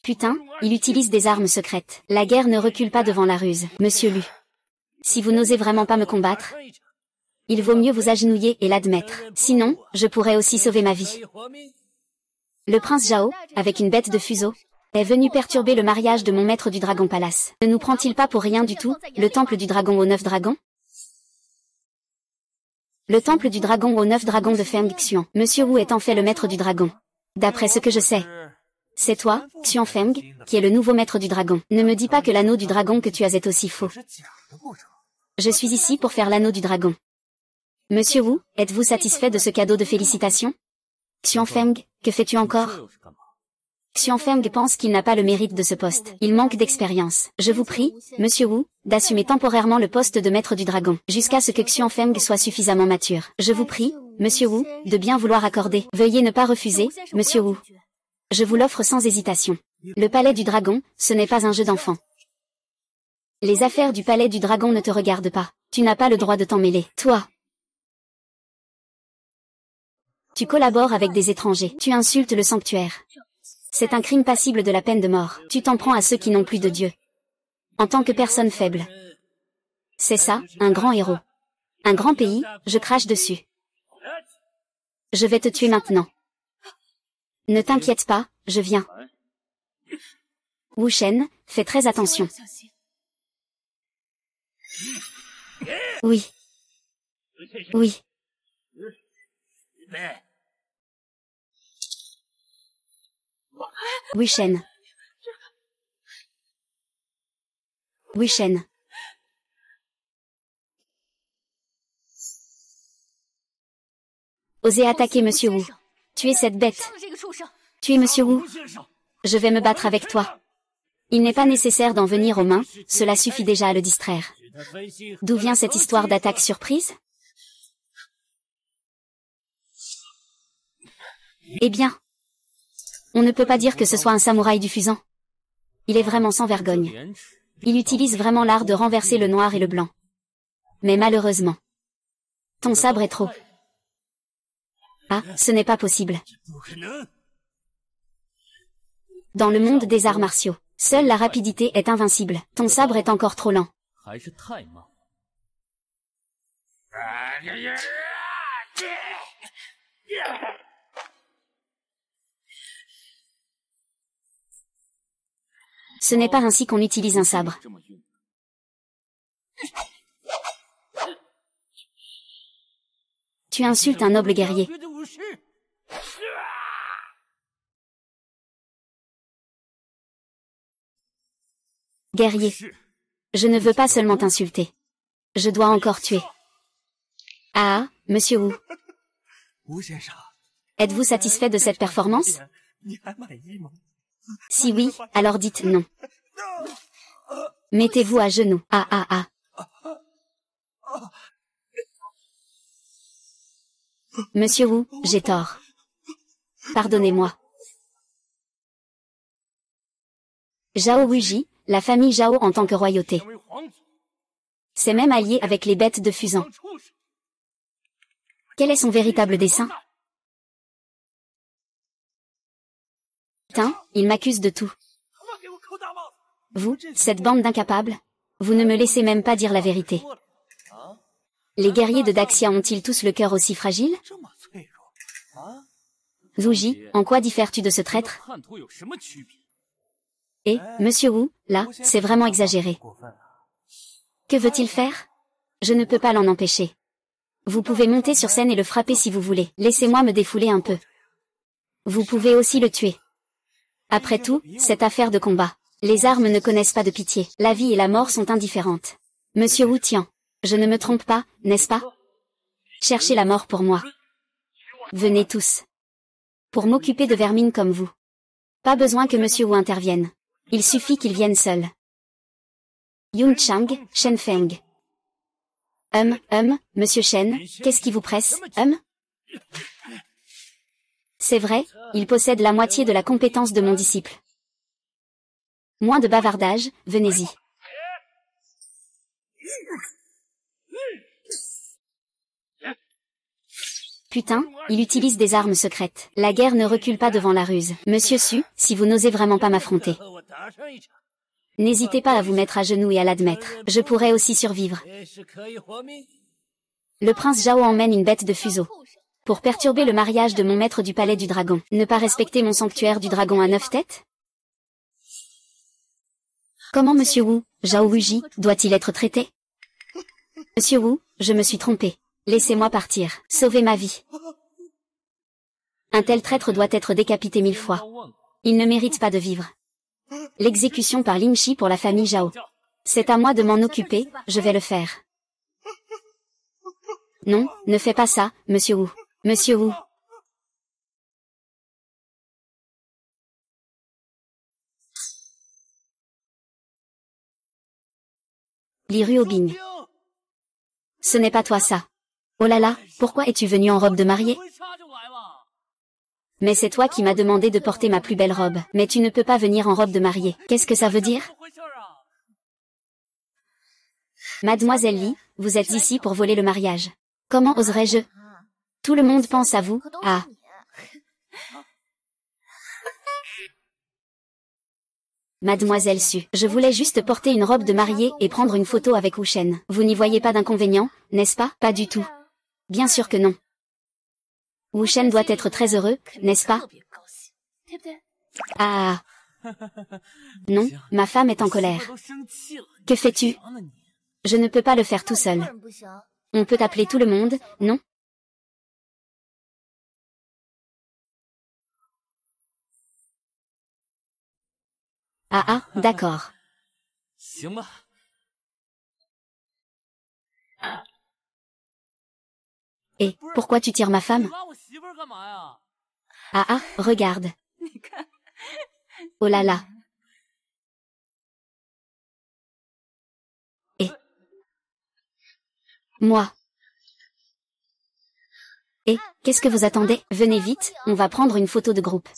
A: Putain, il utilise des armes secrètes. La guerre ne recule pas devant la ruse, Monsieur Lu. Si vous n'osez vraiment pas me combattre, il vaut mieux vous agenouiller et l'admettre. Sinon, je pourrais aussi sauver ma vie. Le prince Zhao, avec une bête de fuseau, est venu perturber le mariage de mon maître du Dragon Palace. Ne nous prend-il pas pour rien du tout, le temple du dragon aux 9 dragons? Le temple du dragon aux 9 dragons de Feng Xian. Monsieur Wu est en fait le maître du dragon. D'après ce que je sais. C'est toi, Xian Feng, qui est le nouveau maître du dragon. Ne me dis pas que l'anneau du dragon que tu as est aussi faux. Je suis ici pour faire l'anneau du dragon. Monsieur Wu, êtes-vous satisfait de ce cadeau de félicitations? Xian Feng, que fais-tu encore? Xian Feng pense qu'il n'a pas le mérite de ce poste. Il manque d'expérience. Je vous prie, Monsieur Wu, d'assumer temporairement le poste de maître du dragon, jusqu'à ce que Xian Feng soit suffisamment mature. Je vous prie, Monsieur Wu, de bien vouloir accorder. Veuillez ne pas refuser, Monsieur Wu. Je vous l'offre sans hésitation. Le palais du dragon, ce n'est pas un jeu d'enfant. Les affaires du palais du dragon ne te regardent pas. Tu n'as pas le droit de t'en mêler. Toi. Tu collabores avec des étrangers. Tu insultes le sanctuaire. C'est un crime passible de la peine de mort. Tu t'en prends à ceux qui n'ont plus de Dieu. En tant que personne faible. C'est ça, un grand héros. Un grand pays, je crache dessus. Je vais te tuer maintenant. Ne t'inquiète pas, je viens. Wu Shen, fais très attention. Oui. Oui. Wu Shen. Wu Shen. Osez attaquer Monsieur Wu. Tuez cette bête. Tuez Monsieur Wu. Je vais me battre avec toi. Il n'est pas nécessaire d'en venir aux mains, cela suffit déjà à le distraire. D'où vient cette histoire d'attaque surprise? Eh bien, on ne peut pas dire que ce soit un samouraï du Fusan. Il est vraiment sans vergogne. Il utilise vraiment l'art de renverser le noir et le blanc. Mais malheureusement, ton sabre est trop... Ah, ce n'est pas possible. Dans le monde des arts martiaux, seule la rapidité est invincible. Ton sabre est encore trop lent. Ce n'est pas ainsi qu'on utilise un sabre. Tu insultes un noble guerrier. Guerrier. Je ne veux pas seulement t'insulter. Je dois encore tuer. Ah, Monsieur Wu. Êtes-vous satisfait de cette performance? Si oui, alors dites non. Mettez-vous à genoux. Ah ah ah. Monsieur Wu, j'ai tort. Pardonnez-moi. Zhao Wuji, la famille Zhao en tant que royauté. C'est même allié avec les bêtes de Fusan. Quel est son véritable dessein? Putain, il m'accuse de tout. Vous, cette bande d'incapables, vous ne me laissez même pas dire la vérité. Les guerriers de Daxia ont-ils tous le cœur aussi fragile? Zhuji, en quoi diffères-tu de ce traître? Et, Monsieur Wu, là, c'est vraiment exagéré. Que veut-il faire? Je ne peux pas l'en empêcher. Vous pouvez monter sur scène et le frapper si vous voulez. Laissez-moi me défouler un peu. Vous pouvez aussi le tuer. Après tout, cette affaire de combat. Les armes ne connaissent pas de pitié. La vie et la mort sont indifférentes. Monsieur Wu Tian. Je ne me trompe pas, n'est-ce pas? Cherchez la mort pour moi. Venez tous. Pour m'occuper de vermine comme vous. Pas besoin que Monsieur Wu intervienne. Il suffit qu'il vienne seul. Yun Chang, Shen Feng. Monsieur Shen, qu'est-ce qui vous presse, C'est vrai, il possède la moitié de la compétence de mon disciple. Moins de bavardage, venez-y. Putain, il utilise des armes secrètes. La guerre ne recule pas devant la ruse. Monsieur Su, si vous n'osez vraiment pas m'affronter. N'hésitez pas à vous mettre à genoux et à l'admettre. Je pourrais aussi survivre. Le prince Zhao emmène une bête de fuseau. Pour perturber le mariage de mon maître du palais du dragon. Ne pas respecter mon sanctuaire du dragon à 9 têtes? Comment Monsieur Wu, Zhao Wuji, doit-il être traité? Monsieur Wu, je me suis trompé. Laissez-moi partir. Sauvez ma vie. Un tel traître doit être décapité 1000 fois. Il ne mérite pas de vivre. L'exécution par Lin Shi pour la famille Zhao. C'est à moi de m'en occuper, je vais le faire. Non, ne fais pas ça, Monsieur Wu. Monsieur Wu. Li Ruobing. Ce n'est pas toi ça. Oh là là, pourquoi es-tu venu en robe de mariée? Mais c'est toi qui m'as demandé de porter ma plus belle robe. Mais tu ne peux pas venir en robe de mariée. Qu'est-ce que ça veut dire? Mademoiselle Li, vous êtes ici pour voler le mariage. Comment oserais-je? Tout le monde pense à vous, ah. Mademoiselle Su, je voulais juste porter une robe de mariée et prendre une photo avec Wu Shen. Vous n'y voyez pas d'inconvénient, n'est-ce pas? Pas du tout. Bien sûr que non. Wu Shen doit être très heureux, n'est-ce pas? Ah. Non, ma femme est en colère. Que fais-tu? Je ne peux pas le faire tout seul. On peut appeler tout le monde, non? Ah, d'accord. Et, pourquoi tu tires ma femme? Ah, regarde. Oh là là. Et moi. Et, qu'est-ce que vous attendez? Venez vite, on va prendre une photo de groupe.